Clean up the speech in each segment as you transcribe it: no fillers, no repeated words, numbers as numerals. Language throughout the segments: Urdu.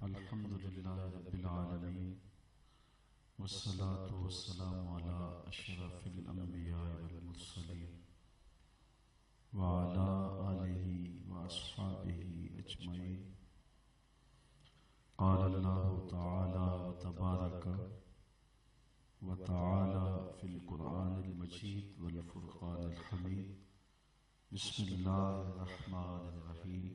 الحمد لله رب العالمين والصلاة والسلام على أشرف الأنبياء والمرسلين وعلى آله وأصحابه أجمعين. قال الله تعالى وتبارك وتعالى في القرآن المجيد والفرقان الحميد. بسم الله الرحمن الرحيم.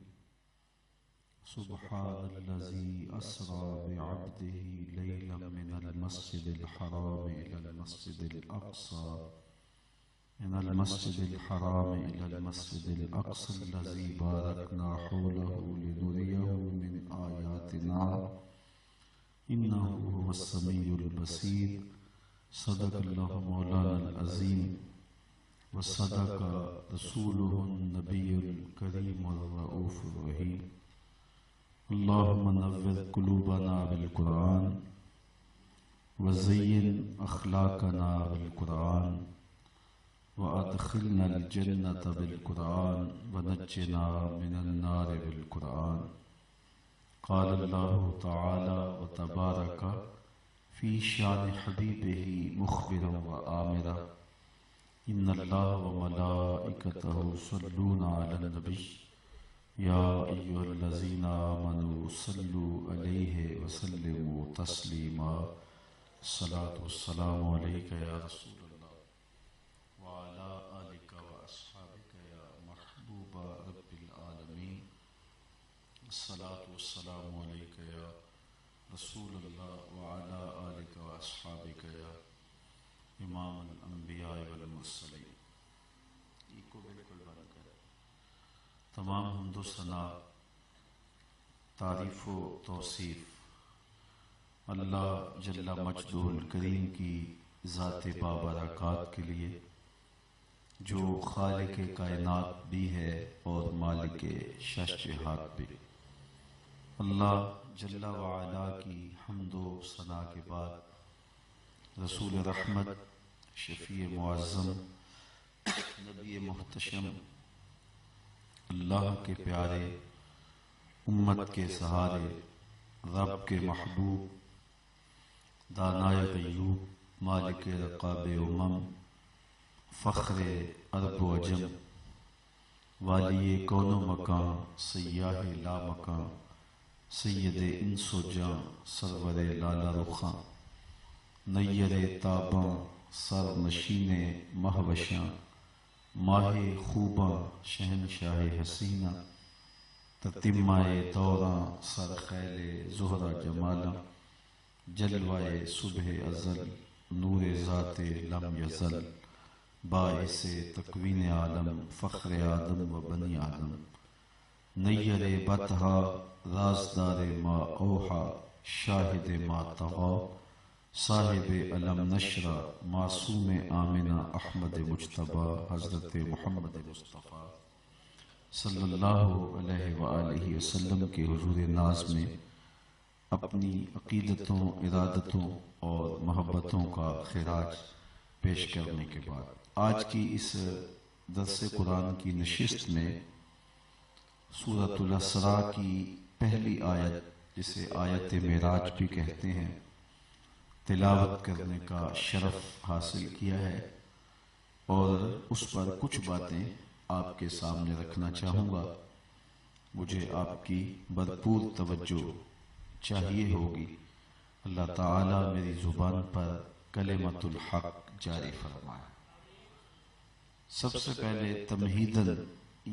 سبحان الذي أسرى بعبده ليلا من المسجد الحرام إلى المسجد الأقصى إلى المسجد الأقصى الذي باركنا حوله لنريه من آياتنا إنه هو السميع البصير. صدق الله مولانا العظيم وصدق رسوله النبي الكريم الرؤوف الرحيم. اللهم نور قلوبنا بالقرآن وزين أخلاقنا بالقرآن وأدخلنا الجنة بالقرآن ونجنا من النار بالقرآن. قال الله تعالى وتبارك في شان حبيبه مخبرا وآمرا إن الله وملائكته يصلون على النبي يا أيها الذين آمنوا صلوا عليه وسلموا تسليما. الصلاة والسلام عليك يا رسول الله وعلى آلك وأصحابك يا محبوب رب العالمين. الصلاة والسلام عليك يا رسول الله وعلى آلك وأصحابك يا امام الانبیاء والمرسلین. تمام حمد و ثنا، تعریف و توصیف اللہ جل مجدہ الکریم کی ذات بابرکات کے لیے، جو خالق کائنات بھی ہے اور مالک شش جہات بھی. اللہ جل وعلا کی حمد و ثنا کے بعد رسول رحمت، شفیع معظم، نبی محتشم، اللہ کے پیارے، امت کے سہارے، رب کے محبوب، دانائے غیوب، مالک رقاب امم، فخر عرب و عجم، والی کون و مکان، سیاہ لا مکان، سید انس و جاں، سرور لالا رخاں، نیر تاباں، سر نشین مہوشاں، ماہ خوباں، شہنشاہ حسینہ، تتمہ دوراں، سر خیل زہرہ جمالاں، جلوہ صبح ازل، نور ذات لم یزل، باعث تکوین عالم، فخر آدم و بنی آدم، نیر بطحا، رازدار ما اوحا، شاہد ما طغا، صاحب علم نشرہ، معصوم آمنہ احمد مجتبی، حضرت محمد مصطفیٰ صلی اللہ علیہ وآلہ وسلم کے حضور ناز میں اپنی عقیدتوں، ارادتوں اور محبتوں کا خراج پیش کرنے کے بعد آج کی اس درس قرآن کی نشست میں سورۃ الاسراء کی پہلی آیت، جسے آیت معراج بھی کہتے ہیں، تلاوت کرنے کا شرف حاصل کیا ہے، اور اس پر کچھ باتیں آپ کے سامنے رکھنا چاہوں گا. مجھے آپ کی بھرپور توجہ چاہیے ہوگی. اللہ تعالیٰ میری زبان پر کلمۃ الحق جاری فرمائے. سب سے پہلے تمہیداً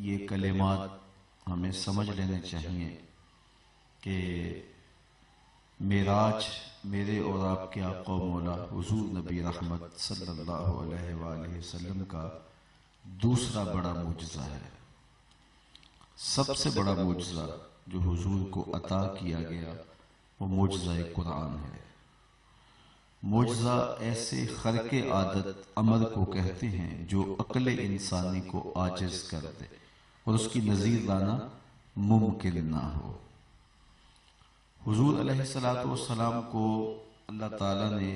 یہ کلمات ہمیں سمجھ لینے چاہیے کہ معراج میرے اور آپ کے آقا و مولا حضور نبی رحمت صلی اللہ علیہ وآلہ وسلم کا دوسرا بڑا معجزہ ہے. سب سے بڑا معجزہ جو حضور کو عطا کیا گیا وہ معجزہ قرآن ہے. معجزہ ایسے خرق عادت امر کو کہتے ہیں جو عقل انسانی کو عاجز کر دے اور اس کی نظیر لانا ممکن نہ ہو. حضور علیہ السلام کو اللہ تعالیٰ نے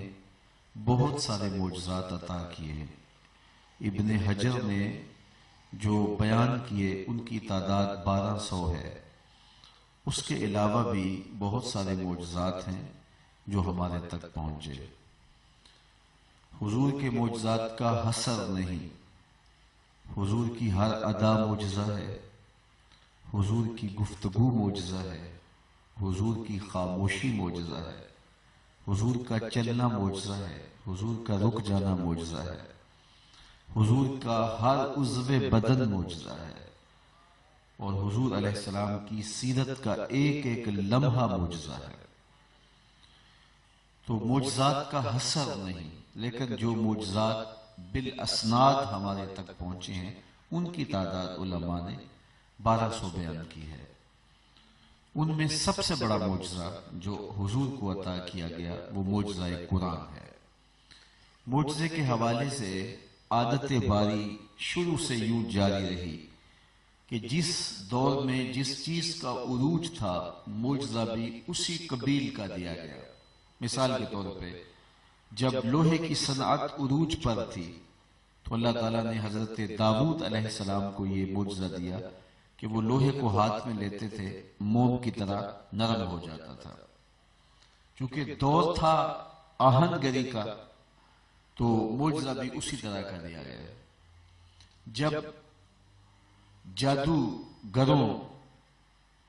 بہت سارے معجزات عطا کیے ہیں. ابن حجر نے جو بیان کیے ان کی تعداد 1200 ہے. اس کے علاوہ بھی بہت سارے معجزات ہیں جو ہمارے تک پہنچے۔ حضور کے معجزات کا حصر نہیں، حضور کی ہر ادا معجزہ ہے، حضور کی گفتگو معجزہ ہے، حضور کی خاموشی معجزہ ہے، حضور کا چلنا معجزہ ہے، حضور کا رک جانا معجزہ ہے، حضور کا ہر عضو بدن معجزہ ہے، اور حضور علیہ السلام کی سیرت کا ایک ایک لمحہ معجزہ ہے۔ تو معجزات کا حصر نہیں، لیکن جو معجزات بالاسناد ہمارے تک پہنچے ہیں ان کی تعداد علماء نے 1200 بیان کی ہے۔ ان میں سب سے بڑا معجزہ جو حضور کو عطا کیا گیا وہ معجزہ قرآن ہے۔ معجزے کے حوالے سے عادت باری شروع سے یوں جاری رہی کہ جس دور میں جس چیز کا عروج تھا معجزہ بھی اسی قبیل کا دیا گیا۔ مثال کے طور پہ جب لوہے کی صنعت عروج پر تھی تو اللہ تعالیٰ نے حضرت داؤد علیہ السلام کو یہ معجزہ دیا کہ وہ لوہے کو ہاتھ میں لیتے تھے موم کی طرح نرم ہو جاتا تھا۔ چونکہ دور تھا آہن گری کا تو معجزہ بھی اسی طرح کا دیا گیا۔ جب جادوگروں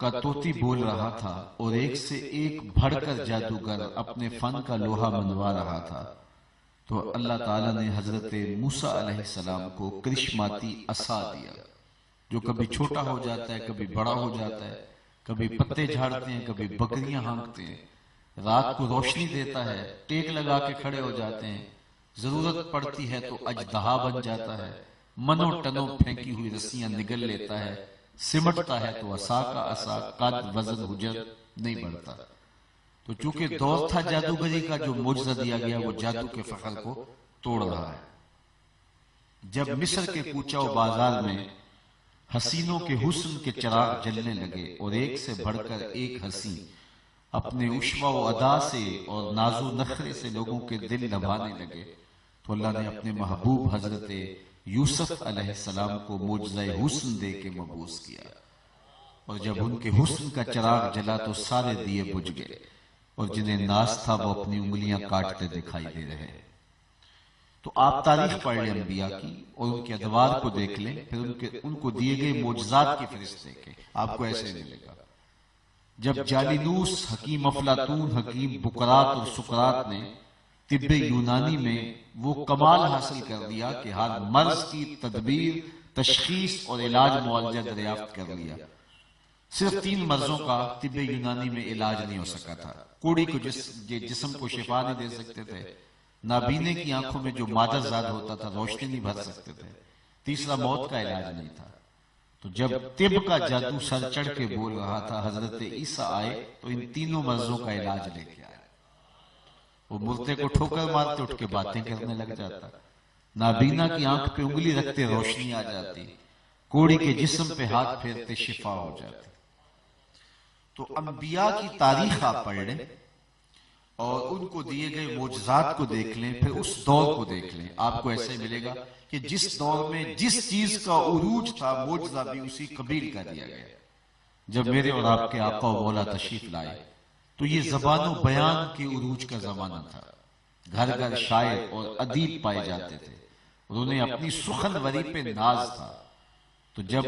کا طوطی بول رہا تھا اور ایک سے ایک بڑھ کر جادوگر اپنے فن کا لوہا منوا رہا تھا تو اللہ تعالیٰ نے حضرت موسیٰ علیہ السلام کو کرشماتی عصا دیا جو کبھی چھوٹا ہو جاتا ہے، کبھی بڑا ہو جاتا ہے، کبھی پتے جھاڑتے ہیں، کبھی بکریاں ہانکتے ہیں، رات کو روشنی دیتا ہے، ٹیک لگا کے کھڑے ہو جاتے ہیں، ضرورت پڑتی ہے تو اژدہا بن جاتا ہے، منوں ٹنوں پھینکی ہوئی رسیاں نگل لیتا ہے، سمٹتا ہے تو عصا کا عصا قد وزن حجر نہیں بڑھتا۔ تو چونکہ دور تھا جادوگری کا، جو معجزہ دیا گیا وہ جادو کے فخر کو توڑ رہا ہے۔ جب مصر کے کوچہ و بازار میں حسینوں کے حسن کے چراغ جلنے لگے اور ایک سے بڑھ کر ایک حسین اپنے عشوہ و ادا سے اور ناز و نخرے سے لوگوں کے دل لبھانے لگے تو اللہ نے اپنے محبوب حضرت یوسف علیہ السلام کو معجزہ حسن دے کے مبعوث کیا، اور جب ان کے حسن کا چراغ جلا تو سارے دیے بجھ گئے، اور جنہیں ناز تھا وہ اپنی انگلیاں کاٹتے دکھائی دے رہے۔ تو آپ تاریخ پڑھ لیں انبیاء کی اور ان کے ادوار کو دیکھ لیں، پھر ان کو دیے گئے معجزات کی فہرست دیکھیں، آپ کو ایسے ملے گا۔ جب جالینوس، حکیم افلاطون، حکیم بقراط اور سقراط نے طب یونانی میں وہ کمال حاصل کر دیا کہ ہر مرض کی تدبیر، تشخیص اور علاج معالجہ دریافت کر لیا۔ صرف 3 مرضوں کا طب یونانی میں علاج نہیں ہو سکا تھا۔ کوڑی کو جسم کو شفا نہیں دے سکتے تھے، نابینے کی آنکھوں میں جو مادہ زاد ہوتا تھا روشنی نہیں بھر سکتے تھے، تیسرا موت کا علاج نہیں تھا۔ تو جب طب کا جادو سر چڑھ کے بول رہا تھا حضرت عیسیٰ آئے تو ان 3 مرضوں کا علاج لے کے آئے۔ وہ مردے کو ٹھوکر مارتے اٹھ کے باتیں کرنے لگ جاتا، نابینا کی آنکھ پہ انگلی رکھتے روشنی آ جاتی، کوڑی کے جسم پہ ہاتھ پھیرتے شفا ہو جاتی۔ تو انبیاء کی تاریخ آپ پڑھ لیں اور ان کو دیے گئے معجزات کو دیکھ لیں، پھر اس دور کو دیکھ لیں، آپ کو ایسے ملے گا کہ جس دور میں جس چیز کا عروج تھا معجزہ بھی اسی قبیل کا دیا گیا۔ جب میرے اور آپ کے آقا و مولا تشریف لائے تو یہ زبان و بیان کے عروج کا زمانہ تھا، گھر گھر شاعر اور ادیب پائے جاتے تھے، انہیں اپنی سخن وری پہ ناز تھا۔ تو جب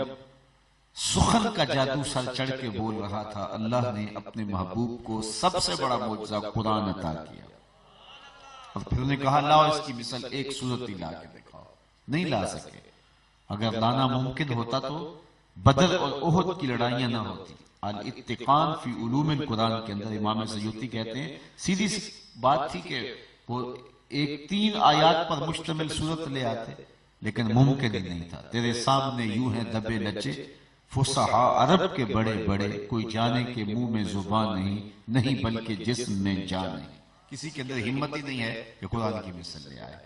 سخن کا جادو سر چڑھ کے بول رہا تھا، اللہ نے اپنے محبوب کو سب سے بڑا معجزہ قرآن عطا کیا، اور پھر انہیں کہا لاؤ اس کی مثال ایک صورت ہی لا کے دکھاؤ۔ نہیں لا سکے، اگر لانا ممکن ہوتا تو بدر اور احد کی لڑائیاں نہ ہوتی۔ الاتقان فی علوم القرآن کے اندر امام سیوطی کہتے ہیں سیدھی سی بات تھی کہ وہ ایک 3 آیات پر مشتمل صورت لے آتے، لیکن ممکن ہی نہیں تھا۔ تیرے سامنے یوں ہیں دبے لچے فصحا عرب کے بڑے بڑے، کوئی جانے کے منہ میں زبان نہیں بلکہ جسم میں جان نہیں۔ کسی کے اندر ہمت ہی نہیں ہے کہ قرآن کی مثال لے آئے۔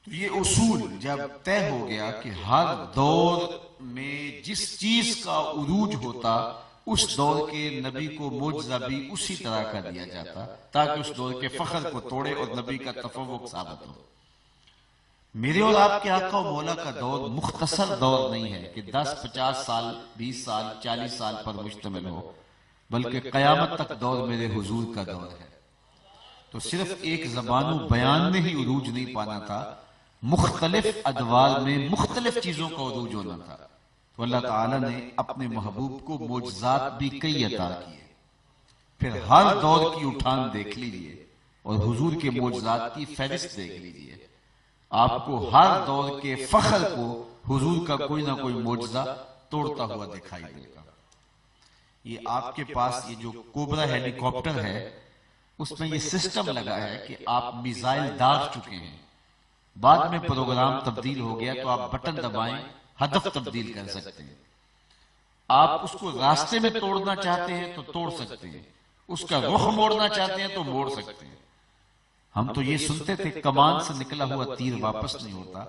تو یہ اصول جب طے ہو گیا کہ ہر دور میں جس چیز کا عروج ہوتا اس دور کے نبی کو معجزہ بھی اسی طرح کا دیا جاتا تاکہ اس دور کے فخر کو توڑے اور نبی کا تفوق ثابت ہو۔ میرے اور آپ کے آقا و مولا کا دور مختصر دور نہیں ہے کہ 10 50 سال 20 سال 40 سال پر مشتمل ہو، بلکہ قیامت تک دور میرے حضور کا دور ہے۔ تو صرف ایک زبان و بیان میں ہی عروج نہیں پانا تھا، مختلف ادوار میں مختلف چیزوں کا عروج ہونا تھا۔ تو اللہ تعالیٰ نے اپنے محبوب کو معجزات بھی کئی عطا کیے، پھر ہر دور کی اٹھان دیکھ لیجئے اور حضور کے معجزات کی فہرست دیکھ لیجئے، آپ کو ہر دور کے فخر کو حضور کا کوئی نہ کوئی معجزہ توڑتا ہوا دکھائی دے گا۔ یہ آپ کے پاس یہ جو کوبرا ہیلی کاپٹر ہے، اس میں یہ سسٹم لگا ہے کہ آپ میزائل داغ چکے ہیں، بعد میں پروگرام تبدیل ہو گیا تو آپ بٹن دبائیں ہدف تبدیل کر سکتے ہیں۔ آپ اس کو راستے میں توڑنا چاہتے ہیں تو توڑ سکتے ہیں، اس کا رخ موڑنا چاہتے ہیں تو موڑ سکتے ہیں۔ ہم تو یہ سنتے تھے کمان سے نکلا ہوا تیر واپس نہیں ہوتا،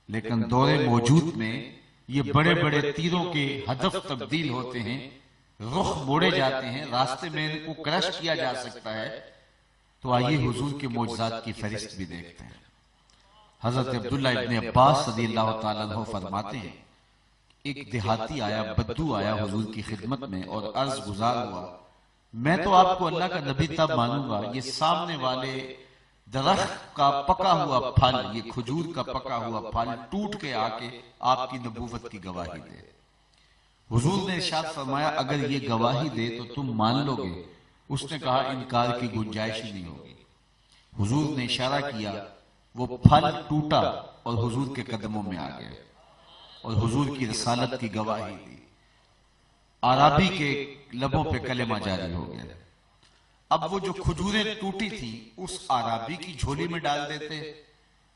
لیکن دور موجود میں یہ بڑے بڑے تیروں کے ہدف تبدیل ہوتے ہیں، رخ موڑے جاتے ہیں، راستے میں ان کو کرش کیا جا سکتا ہے۔ تو آئیے حضور کے معجزات کی فہرست بھی دیکھتے ہیں۔ حضرت عبداللہ ابن عباس رضی اللہ تعالیٰ عنہ فرماتے ہیں، ایک دیہاتی آیا، بدو آیا حضور کی خدمت میں اور عرض گزار ہوا، میں تو آپ کو اللہ کا نبی تب مانوں گا یہ سامنے والے درخت کا پکا ہوا پھل، یہ کھجور کا پکا ہوا پھل ٹوٹ کے آ کے آپ کی نبوت کی گواہی دے۔ حضور نے ارشاد فرمایا اگر یہ گواہی دے تو تم مان لو گے؟ اس نے کہا انکار کی گنجائش ہی نہیں ہوگی۔ حضور نے اشارہ کیا، وہ پھل ٹوٹا اور حضور کے قدموں میں آ گیا اور حضور کی رسالت کی گواہی دی۔ عربی کے لبوں پہ کلمہ جاری ہو گیا۔ اب وہ جو کھجوریں ٹوٹی تھی اس عربی کی جھولی میں ڈال دیتے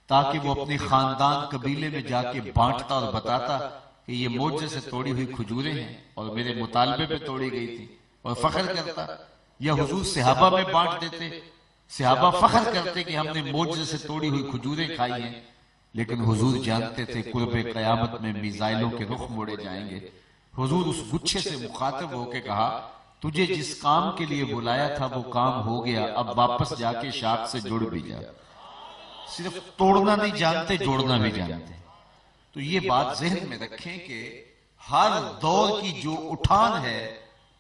تاکہ وہ اپنے خاندان قبیلے میں جا کے بانٹتا اور بتاتا کہ یہ معجزے سے توڑی ہوئی کھجوریں ہیں اور میرے مطالبے پہ توڑی گئی تھی، اور فخر کرتا۔ یا حضور صحابہ میں بانٹ دیتے، صحابہ فخر کرتے کہ ہم نے معجزے سے توڑی ہوئی کھجوریں کھائی ہیں، لیکن حضور جانتے تھے قرب قیامت میں میزائلوں کے رخ موڑے جائیں گے۔ حضور اس گچھے سے مخاطب ہو کے کہا، تجھے جس کام کے لیے بلایا تھا وہ کام ہو گیا، اب واپس جا کے شاخ سے جڑ بھی جا۔ صرف توڑنا نہیں جانتے، جوڑنا بھی جانتے۔ تو یہ بات ذہن میں رکھیں کہ ہر دور کی جو اٹھان ہے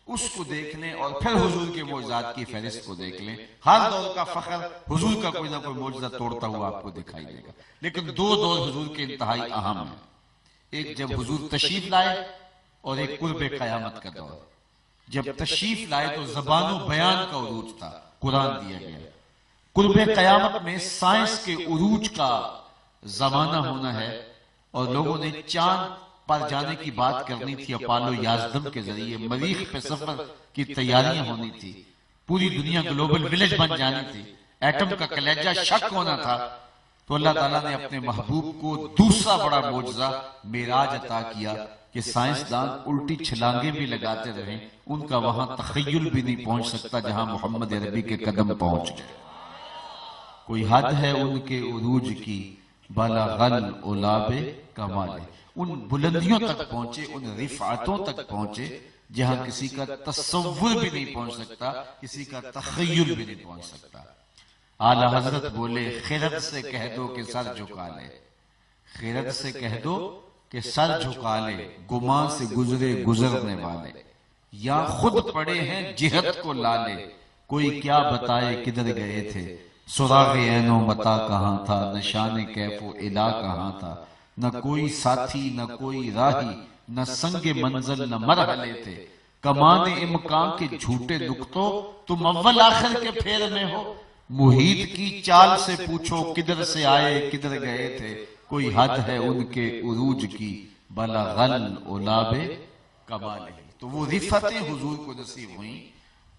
اس کو دیکھ لیں اور پھر حضور کے معجزات کی فہرست کو دیکھ لیں۔ ہر دور کا فخر حضور کا کوئی نہ کوئی معجزہ توڑتا ہوا آپ کو دکھائی دے گا، لیکن دو دور حضور کے انتہائی اہم ہیں، ایک جب حضور تشریف لائے اور ایک قرب قیامت کا دور۔ جب تشریف لائے تو زبان و بیان کا عروج تھا، قرآن دیا گیا۔ قرب قیامت میں سائنس کے عروج کا زمانہ ہونا ہے اور لوگوں نے چاند پر جانے کی بات کرنی تھی، اپالو 11 کے ذریعے مریخ پہ سفر کی تیاریاں ہونی تھی، پوری دنیا گلوبل ولیج بن جانی تھی، ایٹم کا کلیجہ شک ہونا تھا۔ تو اللہ تعالیٰ نے اپنے محبوب کو دوسرا بڑا معجزہ معراج عطا کیا کہ سائنسدان الٹی چھلانگیں بھی لگاتے رہیں، ان کا وہاں تخیل بھی نہیں پہنچ سکتا جہاں محمد عربی کے قدم پہنچ گئے۔ کوئی حد ہے ان کے عروج کی، بلغ العلاب کمال، ان بلندیوں تک پہنچے، ان رفعتوں تک پہنچے جہاں کسی کا تصور بھی نہیں پہنچ سکتا، کسی کا تخیل بھی نہیں پہنچ سکتا۔ اعلیٰ حضرت بولے خرد سے کہہ دو کہ سر جھکا لے، خرد سے کہہ دو کہ سر جھکا لے، گمان سے گزرے گزرنے والے، یا خود پڑے ہیں جہت کو لالے، کوئی کیا بتائے کدھر گئے تھے، سراغ عین و متا کہاں تھا، نشان کیف و الا کہاں تھا، نہ کوئی ساتھی نہ کوئی راہی، نہ سنگ منزل نہ مرحلے تھے، کمان امکان کے جھوٹے نقطوں تم اول آخر کے پھیر میں ہو، محیط کی چال سے پوچھو کدھر سے آئے کدھر گئے تھے، کوئی حد ہے ان کے عروج کی، بلغ العلاب کمال۔ تو وہ رفتیں حضور کو نصیب ہوئیں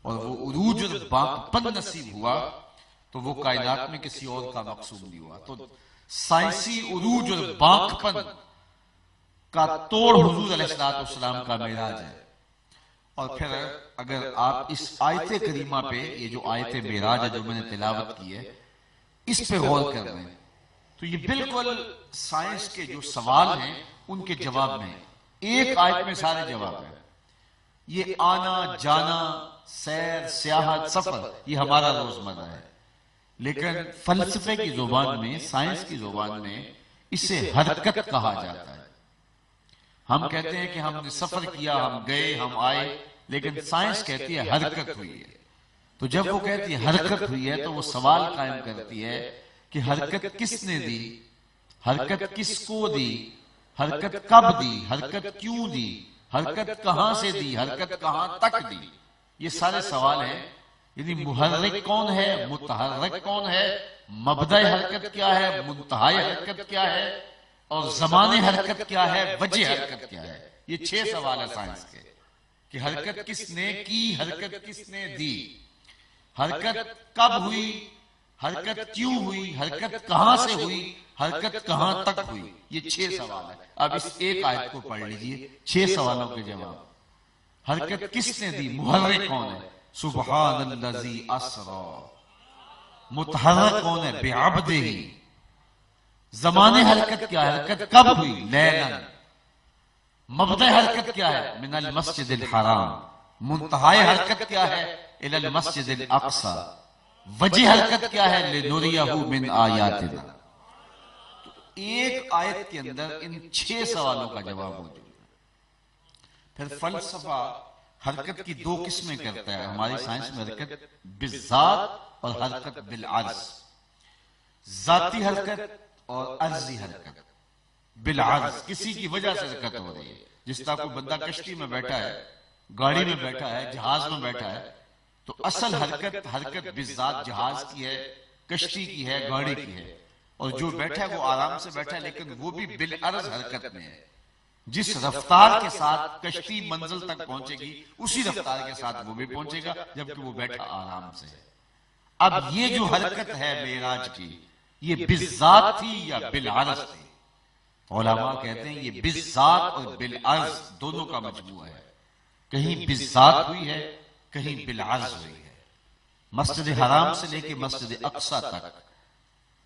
اور وہ عروج اور باقپن نصیب ہوا تو وہ کائنات میں کسی اور کا مقصود نہیں ہوا۔ تو سائنسی عروج اور باقپن کا توڑ حضور علیہ السلام کا معراج ہے۔ اور پھر اگر آپ اس آیت کریمہ پہ، یہ جو آیت معراج ہے جو میں نے تلاوت کی ہے، اس پہ غور کر رہے ہیں تو یہ بالکل سائنس کے جو سوال ہیں ان کے جواب میں ایک آیت میں سارے جواب ہیں۔ یہ آنا جانا، سیر، سیاحت، سفر، یہ ہمارا روزمرہ ہے، لیکن فلسفے کی زبان میں، سائنس کی زبان میں اسے حرکت کہا جاتا ہے۔ ہم کہتے ہیں کہ ہم نے سفر کیا، ہم گئے، ہم آئے، لیکن سائنس کہتی ہے حرکت ہوئی ہے۔ تو جب وہ کہتی ہے حرکت ہوئی ہے تو وہ سوال قائم کرتی ہے کہ حرکت کس نے دی، حرکت کس کو دی، حرکت کب دی، حرکت کیوں دی، حرکت کہاں سے دی، حرکت کہاں تک دی۔ یہ سارے سوال ہیں، یعنی محرک کون ہے، متحرک کون ہے، مبدأ حرکت کیا ہے، منتہائی حرکت کیا ہے، اور زمان حرکت کیا ہے، وجہ حرکت کیا ہے۔ یہ 6 سوال ہے سائنس کے کہ حرکت کس نے کی، حرکت کس نے دی، حرکت کب ہوئی، حرکت کیوں ہوئی، حرکت کہاں سے ہوئی، حرکت کہاں تک ہوئی۔ یہ 6 سوال ہے۔ اب اس ایک آیت کو پڑھ لیجئے، 6 سوالوں کے جواب۔ حرکت کس نے دی، محرک کون ہے، سبحان الذی اسرا، متحرک کون ہے، بعبدہ، زمان حرکت کیا ہے، حرکت کب ہوئی، لیلا، مبدأ حرکت کیا ہے، من المسجد الحرام، منتہائی حرکت کیا ہے، الی المسجد الاقصی، وجہ حرکت کیا ہے، لنریہ من آیاتنا۔ تو ایک آیت کے اندر ان 6 سوالوں کا جواب موجود ہے۔ پھر فلسفہ حرکت کی 2 قسمیں کرتا ہے ہماری سائنس میں، حرکت بالذات اور حرکت بالعرض، ذاتی حرکت اور عرضی حرکت۔ بالعرض کسی کی وجہ سے حرکت ہو رہی ہے، جس طرح کوئی بندہ کشتی میں بیٹھا ہے، گاڑی میں بیٹھا ہے، جہاز میں بیٹھا ہے، تو اصل حرکت بالذات جہاز کی ہے، کشتی کی ہے، گاڑی کی ہے، اور جو بیٹھا ہے وہ آرام سے بیٹھا ہے، لیکن وہ بھی بالعرض حرکت میں ہے۔ جس رفتار کے ساتھ کشتی منزل تک پہنچے گی اسی رفتار کے ساتھ وہ بھی پہنچے گا، جبکہ وہ بیٹھا آرام سے ہے۔ اب یہ جو حرکت ہے معراج کی، یہ بالذات تھی یا بالعرض تھی؟ علماء کہتے ہیں یہ بالذات اور بالعرض دونوں کا مجموعہ ہے۔ کہیں بالذات ہوئی ہے، کہیں بالعرض ہوئی ہے۔ مسجد حرام سے لے کے مسجد اقصی تک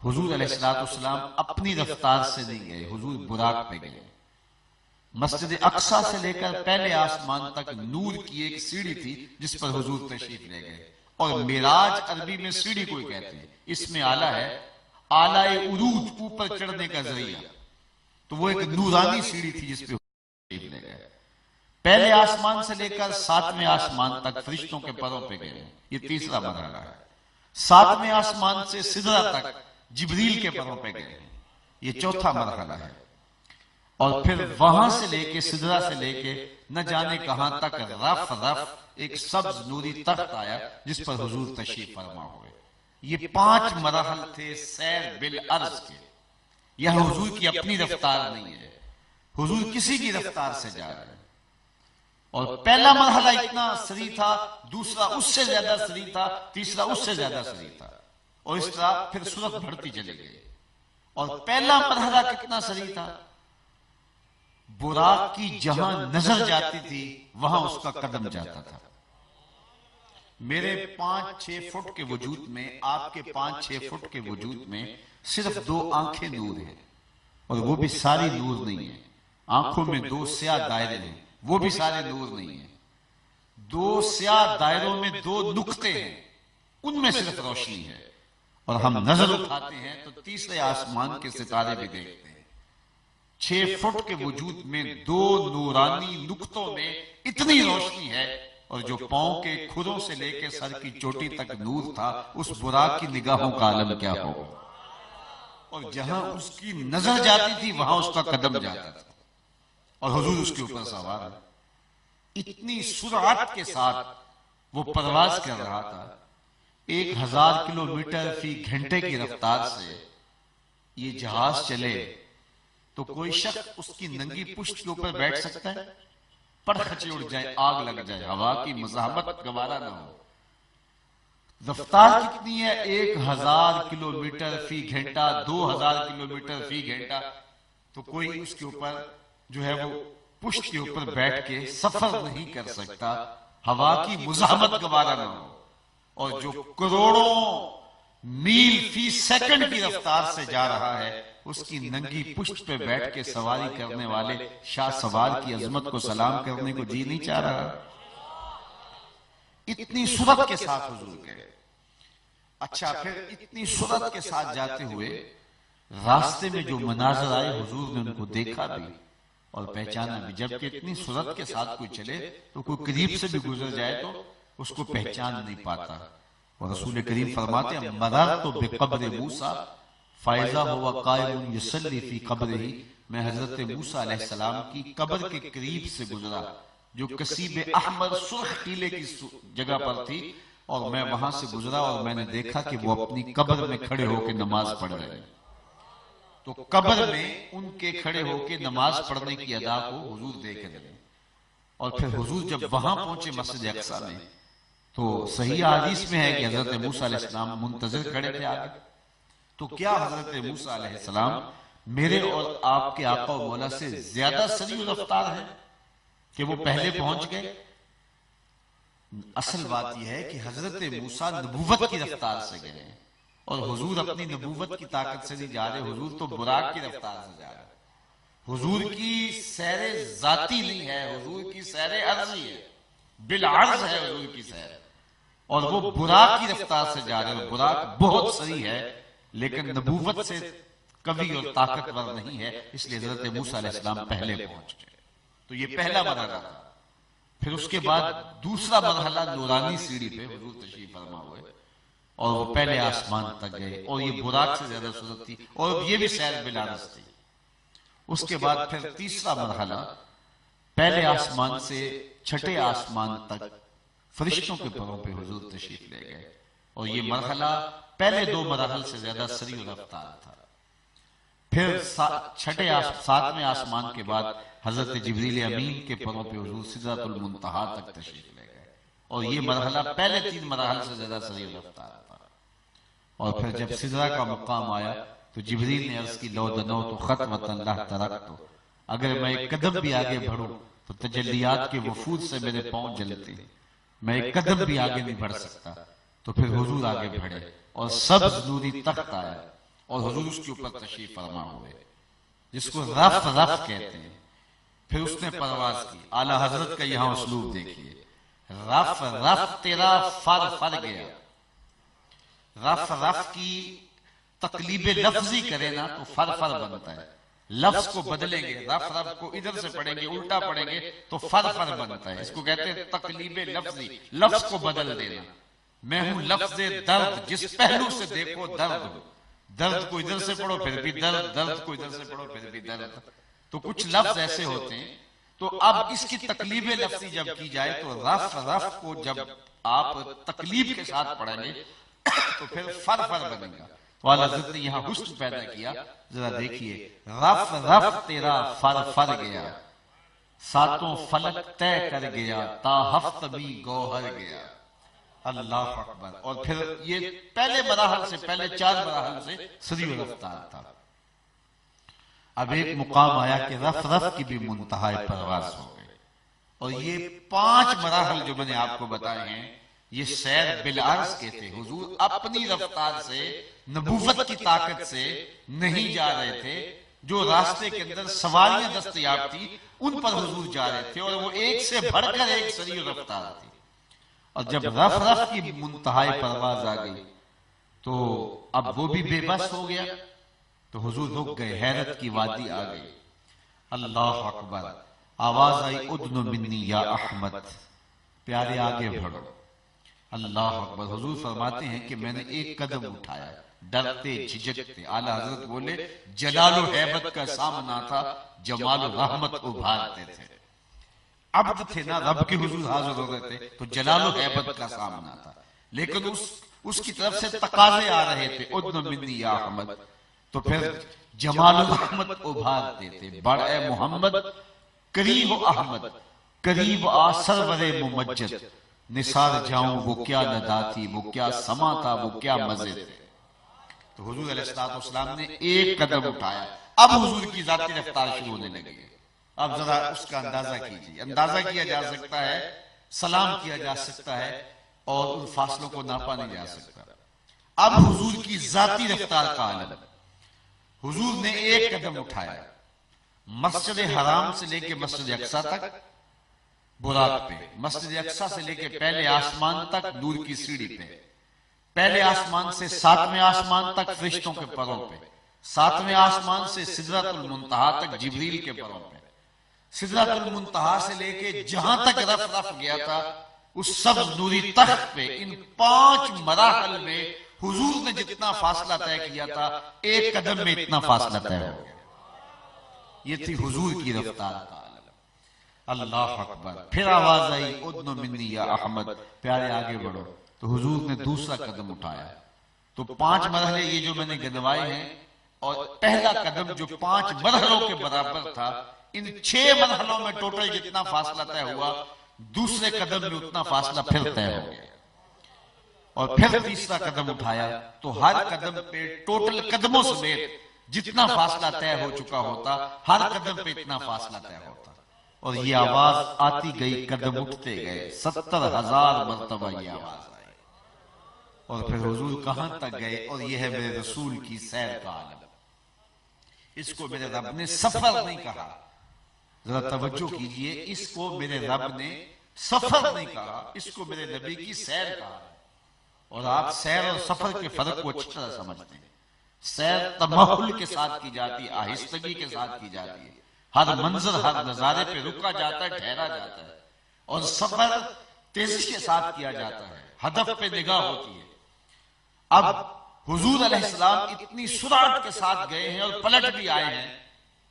حضور علیہ السلام اپنی رفتار سے نہیں گئے، حضور براق پہ گئے۔ مسجد اقصی سے لے کر پہلے آسمان تک نور کی ایک سیڑھی تھی جس پر حضور تشریف لے گئے، اور معراج عربی میں سیڑھی کو ہی کہتے ہیں، اس میں آلہ ہے، آلہ عروج، اوپر چڑھنے کا ذریعہ، تو وہ ایک نورانی سیڑھی تھی جس پہ تشریف لے گئے۔ پہلے آسمان سے لے کر 7ویں آسمان تک فرشتوں کے پروں پہ گئے، یہ تیسرا مرحلہ ہے۔ 7ویں آسمان سے سدرہ تک جبریل کے پروں پہ گئے، یہ چوتھا مرحلہ ہے۔ اور پھر وہاں سے لے کے سدرہ سے لے کے نہ جانے کہاں تک رف ایک سبز نوری تخت آیا جس پر حضور تشریف فرما ہوئے۔ یہ 5 مراحل تھے سیر بالعرض کے۔ یہ حضور کی اپنی رفتار نہیں ہے، حضور کسی کی رفتار سے جا رہے ہیں۔ اور پہلا مرحلہ اتنا سری تھا، دوسرا اس سے زیادہ سری تھا، تیسرا اس سے زیادہ سری تھا، اور اس طرح پھر صورت بڑھتی چلی گئی۔ اور پہلا مرحلہ کتنا سری تھا، براق کی جہاں نظر جاتی تھی وہاں اس کا قدم جاتا تھا۔ میرے 5-6 فٹ کے وجود میں، آپ کے 5-6 فٹ کے وجود میں صرف 2 آنکھیں نور ہیں، اور وہ بھی ساری نور نہیں ہیں۔ آنکھوں میں 2 سیاہ دائرے ہیں، وہ بھی سارے نور نہیں ہیں۔ 2 سیاہ دائروں میں 2 نقطے ہیں، ان میں صرف روشنی ہے، اور ہم نظر اٹھاتے ہیں تو تیسرے آسمان کے ستارے بھی دیکھتے ہیں۔ 6 فٹ کے وجود میں 2 نورانی نقطوں میں اتنی روشنی ہے، اور جو پاؤں کے کھروں سے لے کے سر کی چوٹی تک نور تھا، اس براق کی نگاہوں کا عالم کیا ہوگا۔ اور جہاں اس کی نظر جاتی تھی وہاں اس کا قدم جاتا تھا، اور حضور اس کے اوپر سوار ہے۔ اتنی سرعت کے ساتھ وہ پرواز کر رہا تھا، 1000 کلومیٹر فی گھنٹے کی رفتار سے یہ جہاز چلے تو کوئی شخص اس کی ننگی پشت کے اوپر بیٹھ سکتا ہے؟ پرخچے اڑ جائے، آگ لگ جائے، ہوا کی مزاحمت گوارا نہ ہو۔ رفتار کتنی ہے، 1000 کلومیٹر فی گھنٹہ، 2000 کلومیٹر فی گھنٹہ، تو کوئی اس کے اوپر جو ہے وہ پشت کے اوپر بیٹھ کے سفر نہیں کر سکتا، ہوا کی مزاحمت گوارا نہ ہو۔ اور جو کروڑوں میل فی سیکنڈ کی رفتار سے جا رہا ہے، اس کی ننگی پشت پہ بیٹھ کے سواری کرنے والے شاہ سوار کی عظمت کو سلام کرنے کو جی نہیں چاہ رہا۔ اتنی سرعت کے ساتھ حضور گئے۔ اچھا، پھر اتنی سرعت کے ساتھ جاتے ہوئے راستے میں جو مناظر آئے حضور نے ان کو دیکھا بھی اور پہچانا بھی، جبکہ اتنی سرعت کے ساتھ کوئی چلے تو کوئی قریب سے بھی گزر جائے تو اس کو پہچان نہیں پاتا۔ اور رسول کریم فرماتے ہیں مررت بقبر موسیٰ فائزہ ہوا قائم یصلی فی قبرہ، میں حضرت موسیٰ علیہ السلام کی قبر کے قریب سے گزرا جو کثیب احمر سرخ قلعے کی جگہ پر تھی، اور میں وہاں سے گزرا اور میں نے دیکھا کہ وہ اپنی قبر میں کھڑے ہو کے نماز پڑھ رہے ہیں۔ تو قبر میں ان کے کھڑے ہو کے نماز پڑھنے کی ادا کو حضور دیکھ رہے ہیں۔ اور پھر حضور جب وہاں پہنچے مسجد اقصیٰ میں تو صحیح حدیث میں ہے کہ حضرت موسیٰ علیہ السلام منتظر کھڑے تھے آگے۔ تو کیا حضرت موسیٰ علیہ السلام میرے اور آپ کے آقا و مولا سے زیادہ سریع رفتار ہے کہ وہ پہلے پہنچ گئے؟ اصل بات یہ ہے کہ حضرت موسیٰ نبوت کی رفتار سے گئے ہیں اور حضور اپنی نبوت کی طاقت سے نہیں جا رہے، حضور تو براق کی رفتار سے جا رہے۔ حضور کی سیر ذاتی نہیں ہے، حضور کی سیر عرضی ہے، بالعرض ہے حضور کی سیر، اور وہ براق کی رفتار سے جا رہے ہیں۔ براق بہت سریع ہے لیکن نبوت سے قوی اور طاقتور نہیں ہے، اس لیے حضرت موسیٰ علیہ السلام پہلے پہنچ گئے۔ تو یہ پہلا مرحلہ تھا۔ پھر اس کے بعد دوسرا مرحلہ نورانی سیڑھی پہ حضور تشریف فرما ہوئے اور وہ پہلے آسمان تک گئے، اور یہ براق سے زیادہ سرعت تھی اور یہ بھی سیر بالعرض تھی۔ اس کے بعد پھر تیسرا مرحلہ پہلے آسمان سے چھٹے آسمان تک فرشتوں کے پروں پہ حضور تشریف لے گئے، اور یہ مرحلہ پہلے دو مراحل سے زیادہ سریع و رفتار تھا۔ پھر چھٹے ساتویں آسمان کے بعد حضرت جبریل امین کے پروں پہ حضور سدرۃ المنتہا تک تشریف لے گئے، اور یہ مرحلہ پہلے تین مراحل سے زیادہ سریع و رفتار تھا۔ اور پھر جب سدرہ کا مقام آیا تو جبریل نے عرض کی لو دنوت خطوۃ لا ترکت، اگر میں ایک قدم بھی آگے بڑھوں تو تجلیات کے وفود سے میرے پاؤں جلتے ہیں، میں ایک قدم بھی آگے نہیں بڑھ سکتا۔ تو پھر حضور آگے بڑھے اور سبز نوری تخت آیا اور حضور اس کے اوپر تشریف فرما ہوئے، جس کو رف رف کہتے ہیں۔ پھر اس نے پرواز کی۔ اعلیٰ حضرت کا یہاں اسلوب دیکھیے، رف رف تیرا فر فر گیا۔ رف رف کی تقلیب لفظی کرے نا تو فر فر بنتا ہے، لفظ کو بدلیں گے، رف رف کو ادھر سے پڑھیں گے الٹا پڑھیں گے تو فر فر بنتا ہے۔ اس کو کہتے ہیں تقلیب لفظی، لفظ کو بدل دینا۔ میں ہوں لفظ درد، جس پہلو سے دیکھو درد ہو، درد کو ادھر سے پڑھو پھر بھی درد، درد کو ادھر سے پڑھو پھر بھی درد۔ تو کچھ لفظ ایسے ہوتے ہیں۔ تو اب اس کی تقلیب لفظی جب کی جائے تو رف رف کو جب آپ تقلیب کے ساتھ پڑھیں گے تو پھر فر فر بنے گا۔ والا حضرت نے یہاں حسن پیدا کیا، ذرا دیکھیے، رف رف تیرا فر فر گیا، ساتوں فلک طے کر گیا، تا ہفت بھی گوہر گیا۔ اللہ اکبر۔ اور پھر یہ پہلے مراحل سے، پہلے چار مراحل سے سریع و رفتار تھا۔ اب ایک مقام آیا کہ رف رف کی بھی منتہا پرواز ہو گئے، اور یہ 5 مراحل جو میں نے آپ کو بتائے ہیں یہ سیر بالعرض کے تھے۔ حضور اپنی رفتار سے، نبوت کی طاقت سے نہیں جا رہے تھے، جو راستے کے اندر سواریاں دستیاب تھی ان پر حضور جا رہے تھے، اور وہ ایک سے بڑھ کر ایک سریع و رفتار تھی۔ اور جب رف رف کی منتہا پرواز آ گئی تو اب وہ بھی بے بس ہو گیا، تو حضور رک گئے، حیرت کی وادی آ گئی۔ اللہ اکبر۔ آواز آئی ادن منی یا احمد، پیارے آگے بڑھو۔ اللہ اکبر۔ حضور فرماتے ہیں کہ میں نے ایک قدم اٹھایا، ڈرتے جھجکتے، اعلیٰ حضرت بولے جلال و حیبت کا سامنا تھا، جمال و رحمت ابھارتے تھے۔ عبد تھے نا، رب کے حضور حاضر ہو رہے تھے تو جلال و حیبت کا سامنا تھا، لیکن اس کی طرف سے تقاضے آ رہے تھے، ادن منی یا احمد۔ تو پھر جمال و رحمت ابھارتے تھے، بڑھ اے محمد قریب احمد، قریب آ سرور ممجد، نثار جاؤں وہ کیا ندا تھی، وہ کیا سما تھا، وہ کیا مزے تھے۔ تو حضور علیہ السلام نے ایک قدم اٹھایا، اب حضور کی ذاتی رفتار شروع ہونے لگی ہے۔ اب ذرا اس کا اندازہ کیجیے، اندازہ کیا جا سکتا ہے، سلام کیا جا سکتا ہے، اور ان فاصلوں کو ناپا نہیں جا سکتا۔ اب حضور کی ذاتی رفتار کا عالم۔ حضور نے ایک قدم اٹھایا، مسجد حرام سے لے کے مسجد اقصیٰ تک براق پہ، مسجد اقصیٰ سے لے کے پہلے آسمان تک نور کی سیڑھی پہ، پہلے آسمان سے 7ویں آسمان تک فرشتوں کے پروں پہ، 7ویں آسمان سے سدرۃ المنتہا تک جبریل کے پروں پہ، سدرۃ المنتہا سے لے کے جہاں تک رف گیا تھا اس سبز نوری تخت پہ ان 5 مراحل میں حضور نے جتنا فاصلہ طے کیا تھا، ایک قدم میں اتنا فاصلہ طے ہو گیا۔ یہ تھی حضور کی رفتار کا عالم۔ اللہ اکبر۔ پھر آواز آئی ادنو منی یا احمد، پیارے آگے بڑھو، تو حضور نے دوسرا قدم اٹھایا۔ تو 5 مرحلے یہ جو میں نے گنوائے ہیں، اور پہلا قدم جو 5 مرحلوں کے برابر تھا، ان 6 مرحلوں میں ٹوٹل جتنا فاصلہ طے ہوا، دوسرے قدم میں اتنا فاصلہ پھر طے ہو گیا، اور پھر تیسرا قدم اٹھایا تو ہر قدم پہ ٹوٹل قدموں سمیت جتنا فاصلہ طے ہو چکا ہوتا، ہر قدم پہ اتنا فاصلہ طے ہوتا، اور یہ آواز آتی گئی، قدم اٹھتے گئے، 70,000 مرتبہ یہ آواز آئی، اور پھر حضور کہاں تک گئے، اور یہ ہے میرے رسول کی سیر کا عالم۔ اس کو میرے رب نے سفر نہیں کہا، ذرا توجہ کیجئے، اس کو میرے رب نے سفر نہیں کہا، اس کو میرے نبی کی سیر کہا۔ اور آپ سیر اور سفر کے فرق کو اچھی طرح سمجھتے ہیں۔ سیر تمہل کے ساتھ کی جاتی ہے، آہستگی کے ساتھ کی جاتی ہے، ہر منظر ہر نظارے پہ رکا جاتا ہے، ٹھہرا جاتا ہے، اور سفر تیزی کے ساتھ کیا جاتا ہے، ہدف پہ نگاہ ہوتی ہے۔ اب حضور علیہ السلام اتنی سرعت کے ساتھ گئے ہیں اور پلٹ بھی آئے ہیں،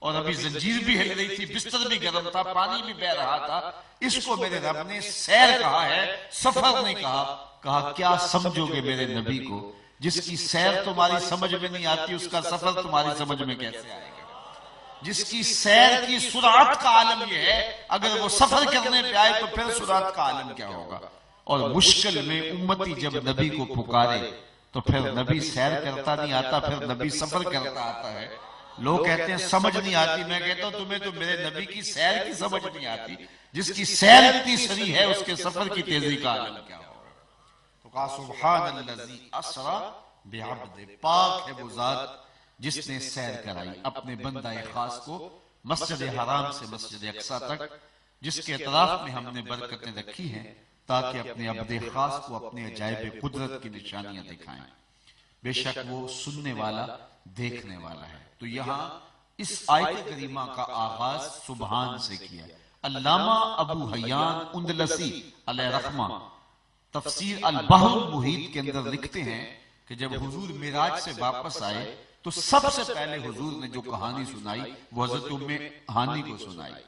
اور ابھی زنجیر بھی ہل رہی تھی، بستر بھی گرم تھا، پانی بھی بہہ رہا تھا، اس کو میرے رب نے سیر کہا ہے، سفر نہیں کہا۔ کہا کیا سمجھو گے میرے نبی کو، جس کی سیر تمہاری سمجھ میں نہیں آتی، اس کا سفر تمہاری سمجھ میں کیسے آئے گا؟ جس کی سیر کی سرعت کا عالم یہ ہے، اگر وہ سفر کرنے پہ آئے تو پھر سرعت کا عالم کیا ہوگا؟ اور مشکل میں امتی جب نبی کو پکارے تو پھر نبی سیر کرتا نہیں آتا، پھر نبی سفر کرتا آتا ہے۔ لوگ کہتے ہیں سمجھ نہیں آتی، میں کہتا ہوں تمہیں تو میرے نبی کی سیر کی سمجھ نہیں آتی، جس کی سیر اتنی سری ہے اس کے سفر کی تیزی کا عالم کیا ہوگا؟ تو کہا سبحان الذی اسری بعبد، پاک ہے وہ ذات جس نے سیر کرائی اپنے بندہ خاص کو مسجد حرام سے مسجد اقصی تک، جس کے اطراف میں ہم نے برکتیں رکھی ہیں تاکہ اپنے عبد خاص کو اپنے عجائب قدرت کی نشانیاں دکھائیں۔ بے شک وہ سننے والا دیکھنے والا ہے۔ تو یہاں اس آیت کریمہ کا آغاز سبحان سے کیا۔ علامہ ابو حیان اندلسی علیہ رحمہ تفسیر البحر المحیط کے اندر لکھتے ہیں کہ جب حضور معراج سے واپس آئے تو سب سے پہلے حضور نے جو کہانی سنائی وہ حضرت ام ہانی کو سنائی،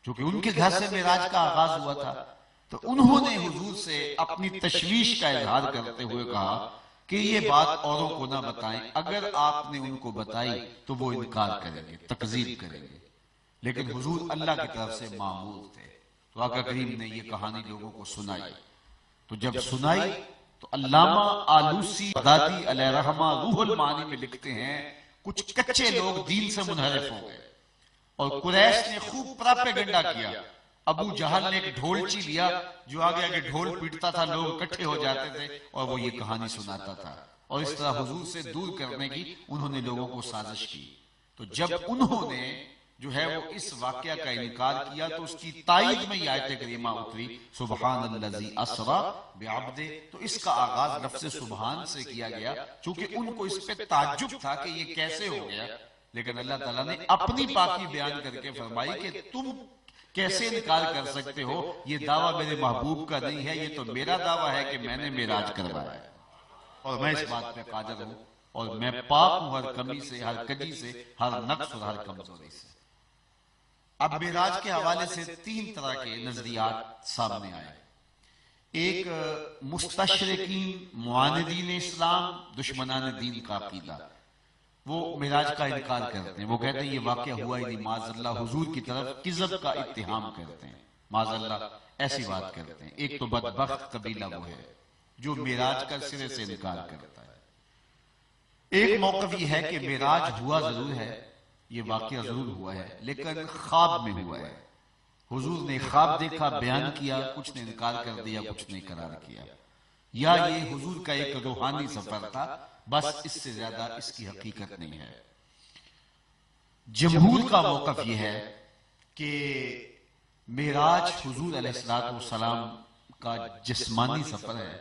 چونکہ ان کے گھر سے معراج کا آغاز ہوا تھا۔ تو انہوں نے حضور سے اپنی تشویش کا اظہار کرتے ہوئے کہا کہ یہ بات اوروں کو نہ بتائیں، اگر آپ نے ان کو بتائی تو وہ انکار کریں گے، تکذیب کریں گے، لیکن حضور اللہ کی طرف سے مامور تھے۔ تو آقا کریم نے یہ کہانی لوگوں کو سنائی، تو جب سنائی تو علامہ آلوسی بغدادی علیہ رحمہ روح المعانی میں لکھتے ہیں کچھ کچے لوگ دین سے منحرف ہو گئے، اور قریش نے خوب پراپیگنڈا کیا۔ ابو جہل نے ایک ڈھولچی لیا، جو آگے آگے ڈھول پیٹتا تھا، لوگ اکٹھے ہو جاتے تھے اور وہ یہ کہانی سناتا تھا، اور اس طرح حضور سے دور کرنے کی انہوں نے لوگوں کو سازش کی۔ تو جب انہوں نے جو ہے وہ اس واقعہ کا انکار کیا تو اس کی تائید میں یہ آیت کریمہ اتری سبحان الذی اسری بعبد۔ تو اس کا آغاز لفظ سبحان سے کیا گیا، چونکہ ان کو اس پہ تعجب تھا کہ یہ کیسے ہو گیا، لیکن اللہ تعالیٰ نے اپنی پاکی بیان کر کے فرمائی کہ تم کیسے انکار کر سکتے ہو، یہ دعویٰ میرے محبوب کا نہیں ہے، یہ تو میرا دعویٰ ہے کہ میں نے معراج کروایا ہے، اور میں اس بات پہ قادر ہوں، اور میں پاک ہوں ہر کمی سے، ہر کجی سے، ہر نقص اور ہر کمزوری سے۔ اب معراج کے حوالے سے 3 طرح کے نظریات سامنے آئے۔ ایک مستشرقین، معاندین اسلام، دشمنان دین کا عقیدہ، وہ معراج کا انکار کرتے ہیں، وہ کہتے ہیں یہ واقعہ ہوا ہی نہیں، معاذ اللہ حضور کی طرف کذب کا اتہام کرتے ہیں، معاذ اللہ ایسی بات کرتے ہیں۔ ایک تو بدبخت قبیلہ وہ ہے جو معراج کا سرے سے انکار کرتا ہے۔ ایک موقف یہ ہے کہ معراج ہوا ضرور ہے، یہ واقعہ ضرور ہوا ہے، لیکن خواب میں ہوا ہے، حضور نے خواب دیکھا، بیان کیا، کچھ نے انکار کر دیا، کچھ نے اقرار کیا، یا یہ حضور کا ایک روحانی سفر تھا، بس اس سے زیادہ اس کی حقیقت نہیں ہے۔ جمہور کا موقف یہ ہے کہ معراج حضور علیہ السلام کا جسمانی سفر ہے،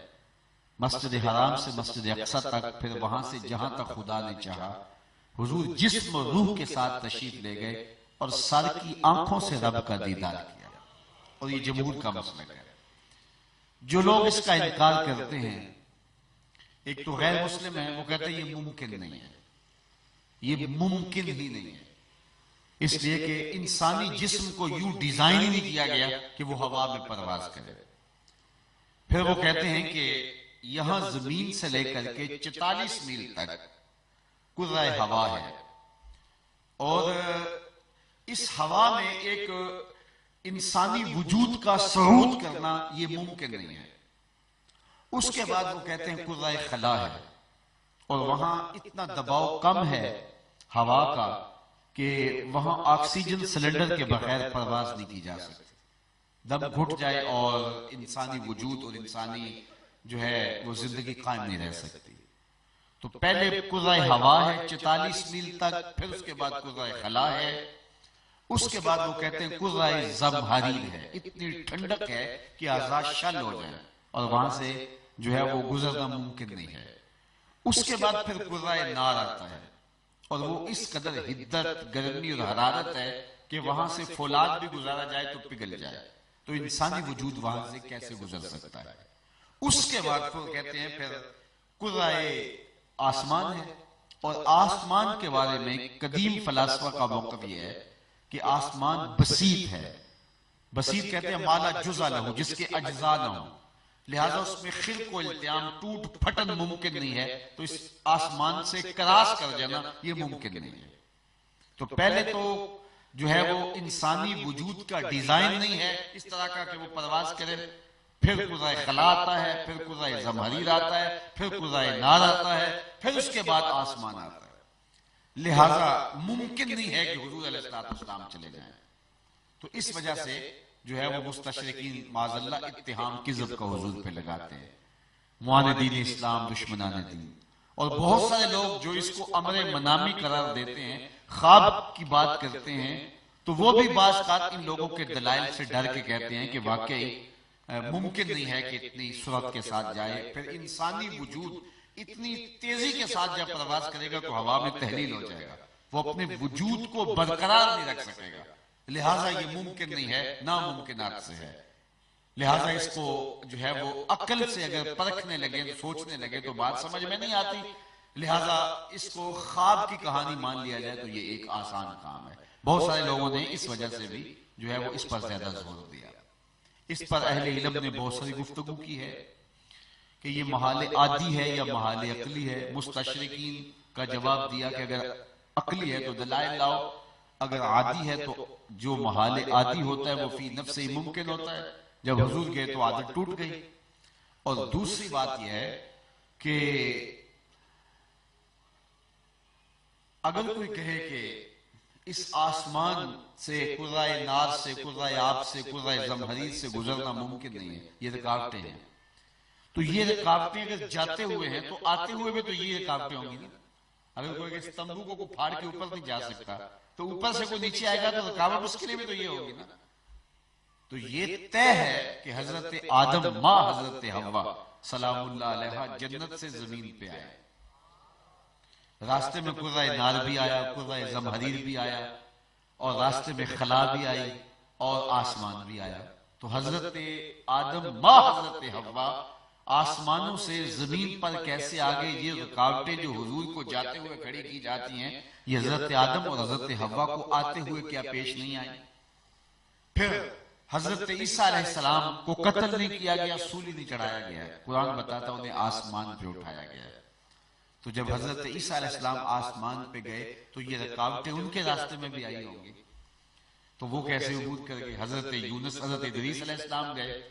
مسجد حرام سے مسجد اقصی تک، پھر وہاں سے جہاں تک خدا نے چاہا، حضور جسم و روح کے ساتھ تشریف لے گئے اور سر کی آنکھوں سے رب کا دیدار کیا، اور یہ جمہور کا مسلک ہے۔ جو لوگ اس کا انکار کرتے ہیں، ایک تو غیر مسلم ہے، وہ کہتے ہیں یہ ممکن نہیں ہے، یہ ممکن ہی نہیں ہے، اس لیے کہ انسانی جسم کو یوں ڈیزائن نہیں کیا گیا کہ وہ ہوا میں پرواز کرے۔ پھر وہ کہتے ہیں کہ یہاں زمین سے لے کر کے 44 میل تک کرۂ ہوا ہے، اور اس ہوا میں ایک انسانی وجود کا صعود کرنا یہ ممکن نہیں ہے۔ اس کے بعد وہ کہتے ہیں کرۂ خلا ہے، اور وہاں اتنا دباؤ کم ہے ہوا کا کہ وہاں آکسیجن سلنڈر کے بغیر پرواز نہیں کی جا سکتی، دم گھٹ جائے اور انسانی وجود اور انسانی جو ہے وہ زندگی قائم نہیں رہ سکتی۔ تو پہلے کرۂ ہوا ہے 44 میل تک، پھر اس کے بعد کرۂ خلا ہے، اس کے بعد وہ کہتے ہیں کرۂ زمہریر ہے، اتنی ٹھنڈک ہے کہ اعضاء شل ہو جائیں اور وہاں سے جو ہے وہ گزرنا ممکن نہیں ہے۔ اس کے بعد پھر کرۂ نار آتا ہے، اور وہ اس قدر حدت، گرمی اور حرارت ہے کہ وہاں سے فولاد بھی گزارا جائے تو پگھل جائے، تو انسانی وجود وہاں سے کیسے گزر سکتا ہے۔ اس کے بعد پھر کہتے ہیں پھر کرۂ آسمان ہے، اور آسمان کے بارے میں قدیم فلاسفہ کا موقف یہ ہے کہ آسمان بسیط ہے۔ بسیط کہتے ہیں مالا جزء لہو، جس کے اجزاء نہ ہوں، لہذا اس میں خلق و التیام، ٹوٹ پھٹن ممکن نہیں ہے، تو اس آسمان سے کراس کر جانا یہ ممکن نہیں ہے۔ تو پہلے تو جو ہے وہ انسانی وجود کا ڈیزائن نہیں ہے اس طرح کا کہ وہ پرواز کرے، پھر کرۂ خلا آتا ہے، پھر کرۂ زمہریر آتا ہے، پھر کرۂ نار آتا ہے، پھر اس کے بعد آسمان آتا ہے۔ لہذا ممکن نہیں ہے کہ حضور علیہ السلام چلے جائیں۔ تو اس وجہ سے جو ہے وہ مستشرقین معاذ اللہ اتہام کذب کا حضور پہ لگاتے ہیں، معاندین اسلام، دشمنان دین، اور بہت سارے لوگ جو اس کو امر منامی قرار دیتے ہیں، خواب کی بات کرتے ہیں، تو وہ بھی بعض اوقات ان لوگوں کے دلائل سے ڈر کے کہتے ہیں کہ واقعی ممکن نہیں ہے کہ اتنی سرعت کے ساتھ جائے، پھر انسانی وجود اتنی تیزی کے ساتھ جب پرواز کرے گا تو ہوا میں تحلیل ہو جائے گا، وہ اپنے وجود کو برقرار نہیں رکھ سکے گا، لہٰذا یہ ممکن نہیں ہے، ناممکنات سے ہے۔ لہٰذا اس کو جو ہے وہ عقل سے اگر پرکھنے لگے، سوچنے لگے تو بات سمجھ میں نہیں آتی، لہٰذا اس کو خواب کی کہانی مان لیا جائے تو یہ ایک آسان کام ہے۔ بہت سارے لوگوں نے اس وجہ سے بھی جو ہے وہ اس پر زیادہ زور دیا۔ اس پر اہل علم نے بہت ساری گفتگو کی ہے کہ یہ محال عادی ہے یا محال عقلی ہے۔ مستشرقین کا جواب دیا کہ اگر عقلی ہے تو دلائل لاؤ، اگر عادی ہے تو جو محال عادی ہوتا ہے وہ فی نفس ہی ممکن ہوتا ہے، جب حضور گئے تو عادت ٹوٹ گئی۔ اور دوسری بات یہ ہے کہ اگر کوئی کہے کہ اس آسمان سے، کرۂ نار سے، کرۂ آب سے، کرۂ زمہریر سے گزرنا ممکن نہیں ہے، یہ رکاوٹیں ہیں، تو یہ رکاوٹیں اگر جاتے ہوئے ہیں تو آتے ہوئے بھی تو یہ رکاوٹیں ہوں گی نا۔ اگر کوئی اس تمبو کو پھاڑ کے اوپر نہیں جا سکتا تو اوپر سے کوئی نیچے آئے گا تو رکاوٹ اس کے لیے بھی تو یہ ہوگی نا۔ تو یہ طے ہے کہ حضرت آدم ماں حضرت حوا سلام اللہ علیہ جنت سے زمین پہ آئے، راستے میں کرۂ نار بھی آیا، کرۂ زمہریر بھی آیا، اور راستے میں خلا بھی آئی اور آسمان بھی آیا۔ تو حضرت آدم ماں حضرت حوا آسمانوں سے زمین پر کیسے آگے؟ یہ رکاوٹیں جو حضور کو جاتے ہوئے کھڑی کی جاتی ہیں، یہ حضرت آدم اور حضرت حوا کو آتے ہوئے کیا پیش نہیں آئی؟ پھر حضرت عیسیٰ علیہ السلام کو قتل نہیں کیا گیا، سولی نہیں چڑھایا گیا، قرآن بتاتا انہیں آسمان پہ اٹھایا گیا۔ تو جب حضرت عیسیٰ علیہ السلام آسمان پہ گئے تو یہ رکاوٹیں ان کے راستے میں بھی آئی ہوں گی، تو وہ کیسے عبور کر گئے؟ حضرت یونس، حضرت ادریس علیہ السلام گئے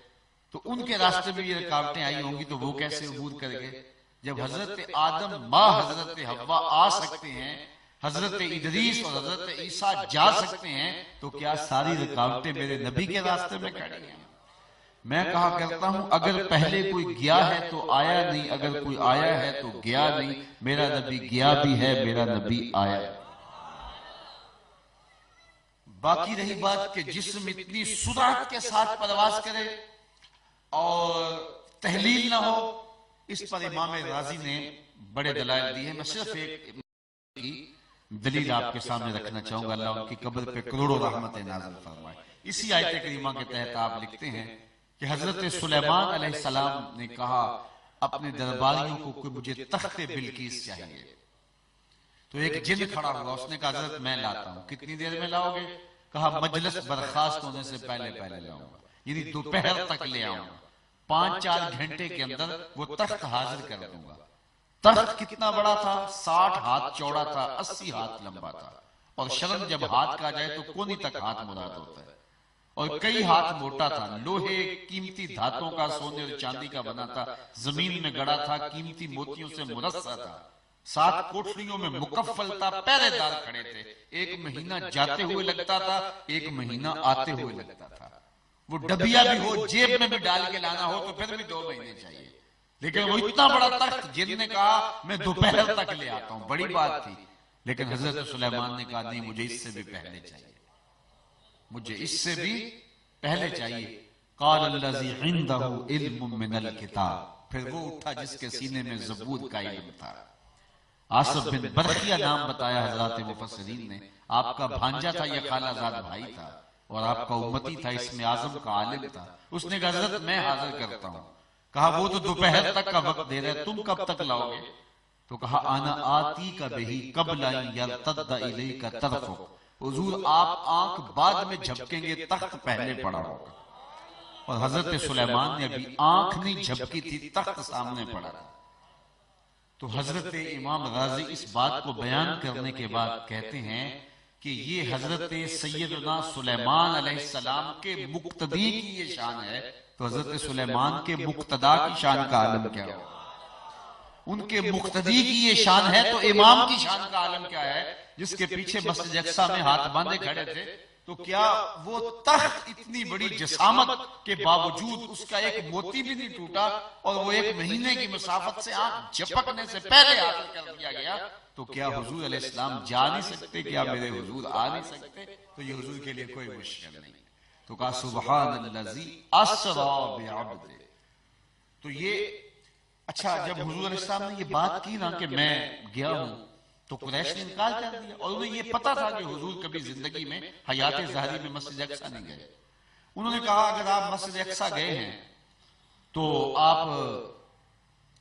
تو ان کے راستے میں یہ رکاوٹیں آئی ہوں گی، تو وہ کیسے عبور کر گئے؟ جب حضرت آدم ماں حضرت حوا آ سکتے ہیں، حضرت ادریس اور حضرت عیسیٰ جا سکتے ہیں، تو کیا ساری رکاوٹیں میرے نبی کے راستے میں کھڑی ہیں؟ میں کہا کرتا ہوں اگر پہلے کوئی گیا ہے تو آیا نہیں، اگر کوئی آیا ہے تو گیا نہیں، میرا نبی گیا بھی ہے، میرا نبی آیا۔ باقی رہی بات کہ جسم اتنی سرعت کے ساتھ پرواز کرے اور تحلیل نہ ہو، اس پر امام رازی نے بڑے دلائل دی ہیں۔ میں صرف ایک دلیل آپ کے سامنے رکھنا چاہوں گا، اللہ ان کی قبر پہ کروڑوں رحمتیں نازل فرمائے۔ اسی آیت کریمہ کے تحت آپ لکھتے ہیں کہ حضرت سلیمان علیہ السلام نے کہا اپنے درباریوں کو کہ مجھے تخت بلقیس چاہیے، تو ایک جن کھڑا ہوا، اس نے کہا حضرت میں لاتا ہوں۔ کتنی دیر میں لاؤ گے؟ کہا مجلس برخاست ہونے سے پہلے پہلے لاؤں گا، یعنی دوپہر تک لے آؤں گا، 5-4 گھنٹے کے اندر وہ تخت حاضر کر دوں گا۔ تخت کتنا بڑا تھا؟ 60 ہاتھ چوڑا تھا، 80 ہاتھ لمبا تھا، اور شرم جب ہاتھ کا جائے تو کونی تک ہاتھ مراد ہوتا ہے، اور کئی ہاتھ موٹا تھا، لوہے قیمتی دھاتوں کا، سونے اور چاندی کا بنا تھا، زمین میں گڑا تھا، قیمتی موتیوں سے مرصع تھا، 7 کوٹھریوں میں مکفل تھا، پہرے دار کھڑے تھے، 1 مہینہ جاتے ہوئے لگتا تھا، 1 مہینہ آتے ہوئے لگتا تھا۔ وہ ڈبیا بھی ہو، جیب میں بھی ڈال کے لانا ہو تو پھر بھی 2 مہینے چاہیے، لیکن وہ اتنا بڑا تخت، جن نے کہا میں دوپہر تک لے آتا ہوں، بڑی بات تھی، لیکن حضرت سلیمان نے کہا نہیں، مجھے اس سے بھی پہلے چاہیے، مجھے اس سے بھی پہلے چاہیے۔ قال الذی عندہ علم من الکتاب، پھر وہ اٹھا جس کے سینے میں زبور کا علم تھا۔ آصف بن برخیہ نام بتایا حضرات مفسرین نے، آپ کا بھانجا تھا، یہ خالہ زاد بھائی تھا، اور آپ کا امتی تھا، اسم اعظم کا عالم تھا۔ اس نے کہا حضرت میں حاضر کرتا ہوں۔ کہا وہ تو دوپہر تک کا وقت دے رہے، تم کب تک لاؤ گے؟ تو کہا انا آتی کا بہی قبل ان یرتد الیک طرفک، حضور آپ آنکھ بعد میں جھپکیں گے، تخت پہلے پڑا ہوگا۔ اور حضرت سلیمان نے ابھی آنکھ نہیں جھپکی تھی، تخت سامنے پڑا تھا۔ تو حضرت امام غازی اس بات کو بیان کرنے کے بعد کہتے ہیں کہ یہ حضرت سیدنا سلیمان علیہ السلام کے مقتدی کی یہ شان ہے، تو حضرت سلیمان کے مقتدا کی شان کا عالم کیا ہو؟ ان کے مقتدی کی یہ شان ہے، تو امام کی شان کا عالم کیا ہے؟ جس کے پیچھے مسجد اقصی میں ہاتھ باندھے کھڑے تھے، تو کیا وہ تخت اتنی بڑی جسامت کے باوجود اس کا ایک موتی بھی نہیں ٹوٹا، اور وہ 1 مہینے کی مسافت سے آنکھ جھپکنے سے پہلے حاصل کر دیا گیا، تو کیا حضور علیہ السلام جا نہیں سکتے؟ کیا میرے حضور آ نہیں سکتے؟ تو یہ حضور کے لیے کوئی مشکل نہیں۔ تو کہا سبحان الذی اسریٰ بعبدہ۔ تو یہ اچھا، جب حضور علیہ السلام نے یہ بات کی نا کہ میں گیا ہوں، تو قریش نے انکار کر دیا، اور انہیں یہ پتا تھا کہ حضور کبھی زندگی میں حیات ظاہری میں مسجد اقصی نہیں گئے۔ انہوں نے کہا اگر آپ مسجد اقصی گئے ہیں تو آپ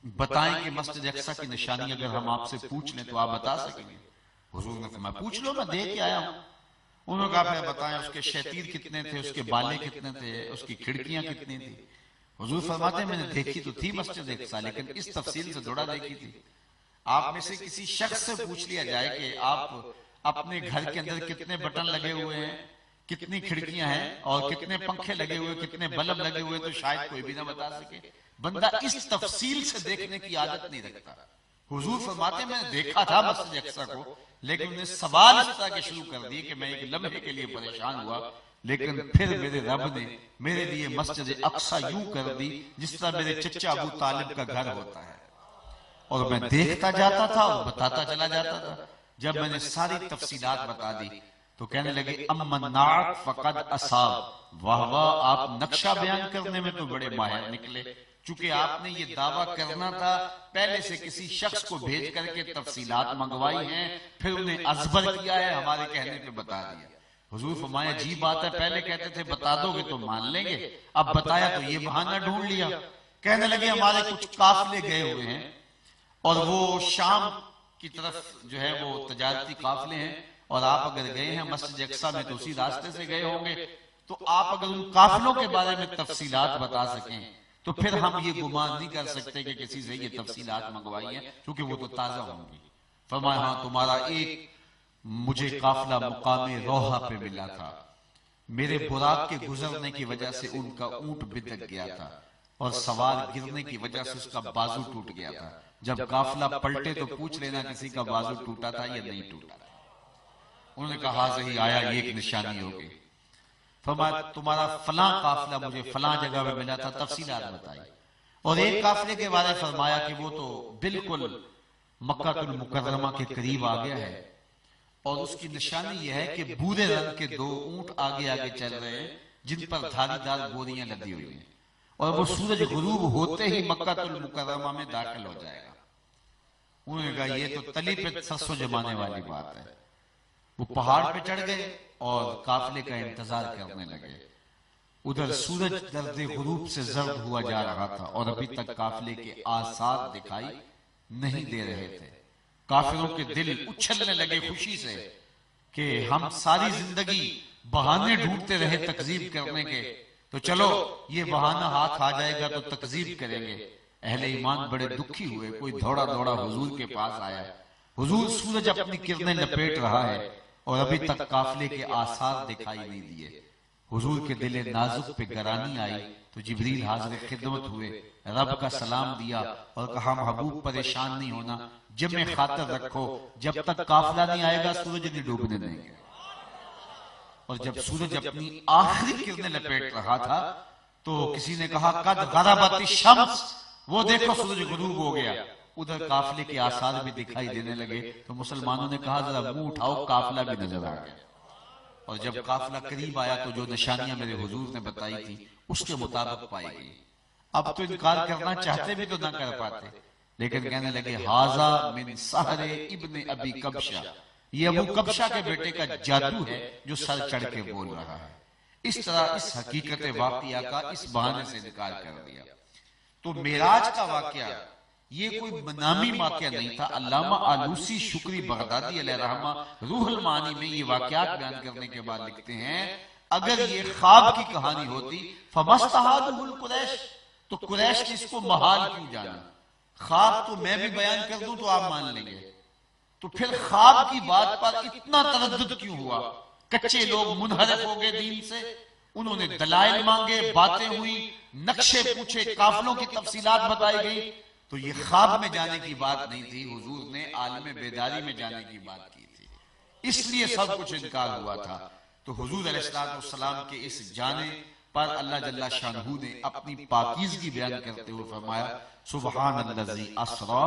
بتائیں کہ مسجد اقصی کی نشانی اگر ہم آپ سے پوچھ لیں تو آپ بتا سکیں گے؟ حضور نے فرمایا پوچھ لو، میں دیکھ کے آیا ہوں۔ انہوں نے کہا پھر بتائیں اس کے شتیر کتنے تھے، اس کے بالے کتنے تھے، اس کی کھڑکیاں کتنی تھی؟ حضور فرماتے ہیں میں نے دیکھی تو تھی مسجد اقصی، لیکن اس تفصیل سے تھوڑا دیکھی تھی۔ آپ میں سے کسی شخص سے پوچھ لیا جائے کہ آپ اپنے گھر کے اندر کتنے بٹن لگے ہوئے ہیں، کتنی کھڑکیاں ہیں، اور کتنے پنکھے لگے ہوئے، کتنے بلب لگے ہوئے، تو شاید کوئی بھی نہ بتا سکے۔ بندہ اس تفصیل سے دیکھنے کی عادت نہیں رکھتا۔ حضور فرماتے ہیں میں نے دیکھا تھا مسجد اقصی کو، لیکن انہیں سوال اس طرح کے شروع کر دیے کہ میں ایک لمحے کے لیے پریشان ہوا، لیکن پھر میرے رب نے میرے لیے مسجد اقصی یوں کر دی جس طرح میرے چچا ابو طالب کا گھر ہوتا ہے، اور میں دیکھتا جاتا تھا اور بتاتا چلا جاتا تھا۔ جب میں نے ساری تفصیلات بتا دی تو کہنے لگے امن نعت فقد اصاب، واہ واہ آپ نقشہ بیان کرنے میں تو بڑے ماہر نکلے، چونکہ آپ نے یہ دعویٰ کرنا تھا، پہلے سے کسی شخص کو بھیج کر کے تفصیلات منگوائی ہیں، پھر انہیں ازبر کیا ہے، ہمارے کہنے پہ بتا دیا۔ حضور فرمایا عجیب بات ہے، پہلے کہتے تھے بتا دو گے تو مان لیں گے، اب بتایا تو یہ بہانہ ڈھونڈ لیا۔ کہنے لگے ہمارے کچھ قافلے گئے ہوئے ہیں، اور وہ شام کی طرف جو ہے وہ تجارتی قافلے ہیں، اور آپ اگر گئے ہیں مسجد اقصی میں تو اسی راستے سے گئے ہوں گے، تو آپ اگر ان قافلوں کے بارے میں تفصیلات بتا سکیں تو پھر ہم یہ گمان نہیں کر سکتے کہ کسی سے یہ تفصیلات منگوائی ہیں، کیونکہ وہ تو تازہ ہوں گی۔ فرمایا ہاں تمہارا ایک مجھے قافلہ مقام روحہ پہ ملا تھا، میرے براق کے گزرنے کی وجہ سے ان کا اونٹ بدک گیا تھا، اور سوار گرنے کی وجہ سے اس کا بازو ٹوٹ گیا تھا۔ جب قافلہ پلٹے تو پوچھ لینا کسی کا بازو ٹوٹا تھا یا نہیں ٹوٹا تھا۔ انہوں نے کہا صحیح آیا، یہ ایک نشانی ہوگی۔ فرمایا تمہارا فلاں قافلہ مجھے فلاں جگہ میں ملا تھا، تفصیلات بتائی، اور ایک قافلے کے بارے فرمایا کہ وہ تو بالکل مکہ المکرمہ کے قریب آ گیا ہے، اور اس کی نشانی یہ ہے کہ بھورے رنگ کے 2 اونٹ آگے آگے چل رہے ہیں جن پر دھاری دار بوریاں لدی ہوئی ہیں، اور وہ سورج غروب ہوتے ہی مکہ المکرمہ میں داخل ہو جائے گا۔ انہوں نے کہا یہ تو تلی پہ سرسوں جمانے والی بات ہے۔ وہ پہاڑ پہ چڑھ گئے اور قافلے کا انتظار کرنے لگے. ادھر سورج درد غروب سے زرد ہوا جا رہا تھا اور ابھی تک قافلے کے آثار دکھائی نہیں دے رہے تھے. کافروں کے دل اچھلنے لگے خوشی سے کہ ہم ساری زندگی بہانے ڈھونڈتے رہے تکذیب کرنے کے، تو چلو یہ بہانہ ہاتھ آ جائے گا تو تکذیب کریں گے. اہل ایمان بڑے دکھی ہوئے. کوئی دھوڑا دھوڑا حضور کے پاس آیا. حضور سورج اپنی کرنیں لپیٹ رہا ہے اور ابھی تک قافلے کے آثار دکھائی نہیں دیے. حضور کے دل نازک پہ گرانی آئی تو جبریل حاضر خدمت ہوئے، رب کا سلام دیا اور کہا محبوب پریشان نہیں ہونا، جمع خاطر رکھو، جب تک قافلہ نہیں آئے گا سورج نہیں ڈوبنے دیں گے. اور جب سورج اپنی آخری کرنیں لپیٹ رہا تھا تو کسی نے کہا قد غربت الشمس، وہ دیکھو سورج غروب ہو گیا. ادھر قافلے کے آثار بھی دکھائی دینے لگے تو مسلمانوں نے کہا ذرا منہ اٹھاؤ، قافلہ بھی نظر آ گیا. اور جب قافلہ قریب آیا تو جو نشانیاں میرے حضور نے بتائی تھی اس کے مطابق پائی گئی. اب تو انکار کرنا چاہتے بھی تو نہ کر پاتے، لیکن کہنے لگے ھذا من سحر ابن ابی کبشہ، یہ ابو کبشہ کے بیٹے کا جادو ہے جو سر چڑھ کے بول رہا ہے. اس طرح اس حقیقت واقعہ کا اس بہانے سے انکار کر دیا. تو معراج کا واقعہ یہ کوئی نامی واقعہ نہیں تھا. علامہ آلوسی شکری بغدادی علیہ رحمہ روح المعانی میں یہ واقعات بیان کرنے کے بعد لکھتے ہیں اگر یہ خواب کی کہانی ہوتی فمستحادہ القریش، تو قریش نے اس کو محال کیوں جانا. خواب تو میں بھی بیان کر دوں تو آپ مان لیں گے، تو پھر خواب کی بات پر اتنا تردد کیوں ہوا؟ کچے لوگ منحرف ہو گئے دین سے، انہوں نے دلائل مانگے، باتیں ہوئی، نقشے پوچھے، قافلوں کی تفصیلات بتائی گئی. تو یہ خواب میں جانے کی بات نہیں تھی، حضور نے عالم بیداری میں جانے کی بات کی تھی، اس لیے سب کچھ انکار ہوا تھا. تو حضور علیہ السلام کے اس جانے پر اللہ جل شانہ نے اپنی پاکیزگی بیان کرتے ہوئے فرمایا سبحان الذی اسری،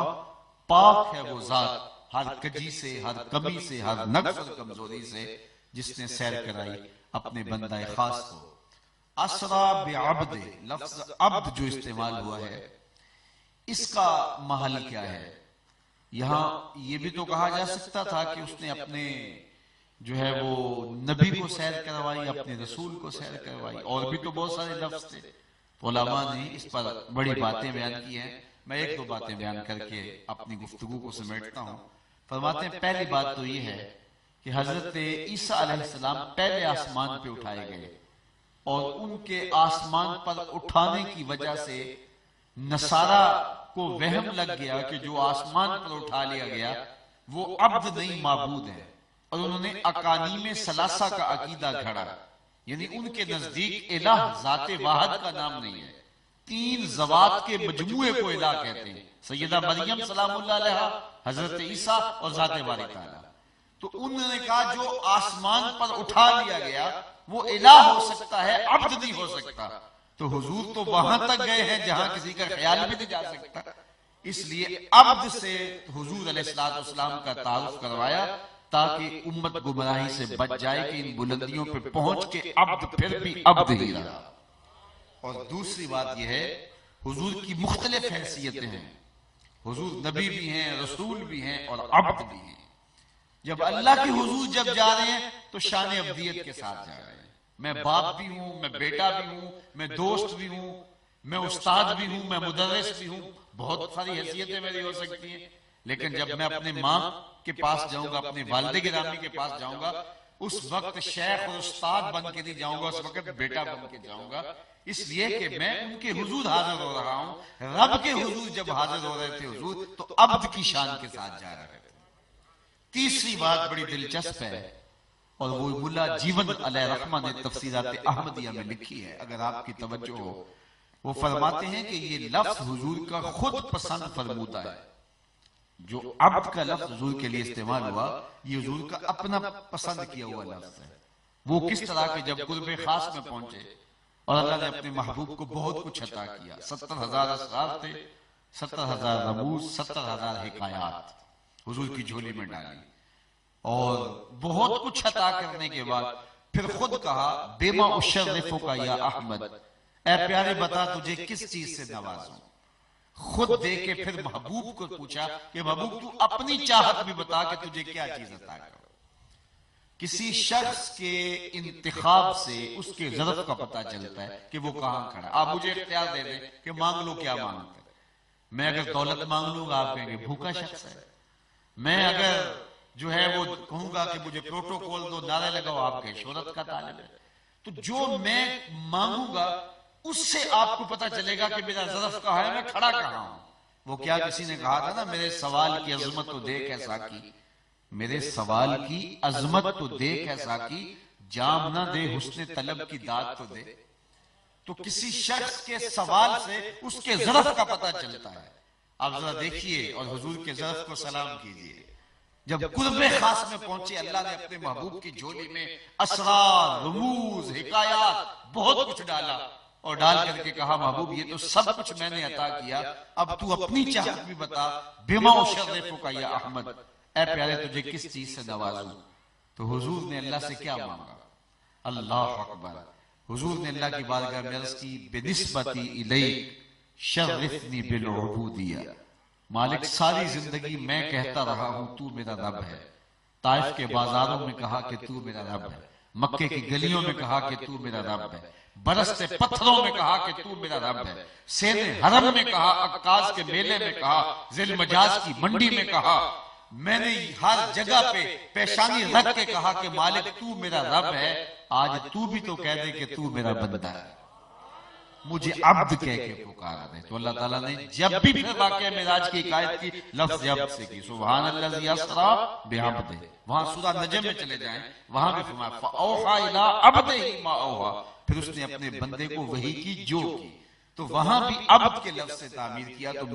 پاک ہے وہ ذات ہر کجی سے، ہر کمی سے، ہر نقص اور کمزوری سے، جس نے سیر کرائی اپنے بندہ خاص کو. اسرا بعبد، لفظ عبد جو استعمال ہوا ہے اس کا محل کیا ہے؟ یہاں یہ بھی تو کہا جا سکتا تھا کہ اس نے اپنے جو ہے وہ نبی کو سیر کروائی، اپنے رسول کو سیر کروائی، اور بھی تو بہت سارے لفظ تھے. علماء نے اس پر بڑی باتیں بیان کی ہیں. میں ایک دو باتیں بیان کر کے اپنی گفتگو کو سمیٹتا ہوں. فرماتے ہیں پہلی بات تو یہ ہے کہ حضرت عیسیٰ علیہ السلام پہلے آسمان پہ اٹھائے گئے اور ان کے آسمان پر اٹھانے کی وجہ سے نصارہ کو وہم لگ گیا کہ جو آسمان پر اٹھا لیا گیا وہ عبد نہیں معبود ہے، اور انہوں نے اقانیم ثلاثہ کا عقیدہ گھڑا. یعنی ان کے نزدیک الہ ذات واحد کا نام نہیں ہے، تین ذوات کے مجموعے کو الہ کہتے ہیں، سیدہ مریم سلام اللہ علیہا، حضرت عیسیٰ اور ذات باری تعالیٰ. تو انہوں نے کہا جو آسمان پر اٹھا لیا گیا وہ الہ ہو سکتا ہے، عبد نہیں ہو سکتا. تو حضور تو وہاں تک گئے ہیں جہاں کسی کا خیال بھی نہیں جا سکتا، اس لیے عبد سے حضور علیہ السلام کا تعارف کروایا تاکہ امت گمراہی سے بچ جائے کہ ان بلندیوں پہ پہنچ کے عبد پھر بھی عبد ہی رہا. اور دوسری بات یہ ہے حضور کی مختلف حیثیتیں ہیں، حضور نبی بھی ہیں، رسول بھی ہیں اور عبد بھی ہیں. جب اللہ کے حضور جب جا رہے ہیں تو شان عبدیت کے ساتھ جا رہے ہیں. میں باپ بھی ہوں، میں بیٹا بھی ہوں، میں دوست بھی ہوں، میں استاد بھی ہوں، میں مدرس بھی ہوں، بہت ساری حیثیتیں میری ہو سکتی ہیں. لیکن جب میں اپنے ماں کے پاس جاؤں گا، اپنے والد گرامی کے پاس جاؤں گا، اس وقت شیخ اور استاد بن کے نہیں جاؤں گا، اس وقت بیٹا بن کے جاؤں گا، اس لیے کہ میں ان کے حضور حاضر ہو رہا ہوں. رب کے حضور جب حاضر ہو رہے تھے حضور تو عبد کی شان کے ساتھ جا رہے تھے. تیسری بات بڑی دلچسپ ہے اور وہ ملا جیون علیہ رحمہ نے تفسیرات احمدیہ میں لکھی ہے، اگر آپ کی توجہ ہو. وہ فرماتے ہیں کہ یہ لفظ حضور کا خود پسند فرمودہ ہے. جو عبد کا لفظ حضور کے لیے استعمال ہوا یہ حضور کا اپنا پسند کیا ہوا لفظ ہے. وہ کس طرح کہ جب قرب خاص میں پہنچے اور اللہ نے اپنے محبوب کو بہت کچھ عطا کیا، 70,000 اسرار تھے، 70,000 رموز، 70,000 حکایات حضور کی جھولی میں ڈالی، اور بہت کچھ عطا کرنے کے بعد پھر خود کہا بیما اشرفک یا احمد، اے پیارے بتا تجھے کس چیز سے نوازوں. خود دے کے پھر محبوب کو پوچھا کہ محبوب تو اپنی چاہت بھی بتا کہ تجھے کیا چیز عطا کروں. کسی شخص کے انتخاب سے اس کے ظرف کا پتہ چلتا ہے کہ وہ کہاں کھڑا ہے۔ آپ مجھے اختیار دے دیں کہ مانگ لو کیا مانگتے ہیں۔ میں اگر دولت مانگ لوں گا آپ کہیں گے بھوکا شخص ہے۔ میں اگر جو ہے وہ کہوں گا کہ مجھے پروٹوکول دو، نعرے لگاؤ، آپ کے شہرت کا طالب ہے۔ تو جو میں مانگوں گا اس سے آپ کو پتہ چلے گا کہ میرا ظرف کہاں ہے، میں کھڑا کہاں ہوں۔ وہ کیا کسی نے کہا تھا نا، میرے سوال کی عظمت تو دیکھ اے ساقی، میرے سوال کی عظمت تو دیکھ اے ساقی، جام نہ دے حسن طلب کی داد تو دے۔ تو کسی شخص کے سوال سے اس کے ظرف کا پتہ چلتا ہے۔ آپ ذرا دیکھیے اور حضور کے ظرف کو سلام کیجئے۔ جب قرب خاص میں پہنچے، اللہ نے اپنے محبوب کی جھولی میں اسرار، رموز، حکایات بہت کچھ ڈالا، اور ڈال کر کے کہا محبوب یہ تو سب کچھ میں نے عطا کیا، اب تو اپنی چاہت بھی بتا، بما اشرفک یا احمد، اے پیارے تجھے کس چیز سے نوازوں۔ تو حضور نے اللہ سے کیا مانگا؟ اللہ اکبر۔ حضور نے اللہ کی بارگاہ میں عرض کی بنسبتی الیک شرفنی بالعبودیہ، مالک ساری زندگی میں کہتا رہا ہوں تو میرا رب ہے۔ طائف کے بازاروں میں کہا کہ تو میرا رب ہے، مکے کی گلیوں میں کہا کہ تو میرا رب ہے، برستے پتھروں میں کہا کہ تو میرا رب ہے، سین حرم میں کہا، عکاظ کے میلے میں کہا، ذیل مجاز کی منڈی میں کہا، میں نے ہر جگہ پہ پیشانی رکھ کے کہا کہ مالک تو میرا رب ہے۔ آج تو بھی تو کہہ دے کہ تو میرا بندہ ہے، مجھے عبد کہہ کے پکارا دے۔ تو اللہ تعالیٰ نے جب بھی پھر واقعہ معراج کی حکایت کی، لفظ عبد سے کی، سبحان الذی اسریٰ بعبدہ۔ وہاں سورہ نجم میں چلے جائیں، وہاں بھی فرمایا فَأَوْحَىٰ إِلَىٰ عَبْدِهِ مَا أَوْحَىٰ، پھر اس نے اپنے بندے کو وحی کی جو کی۔ تو وہاں بھی عبد کے لفظ سے تعبیر کیا، تو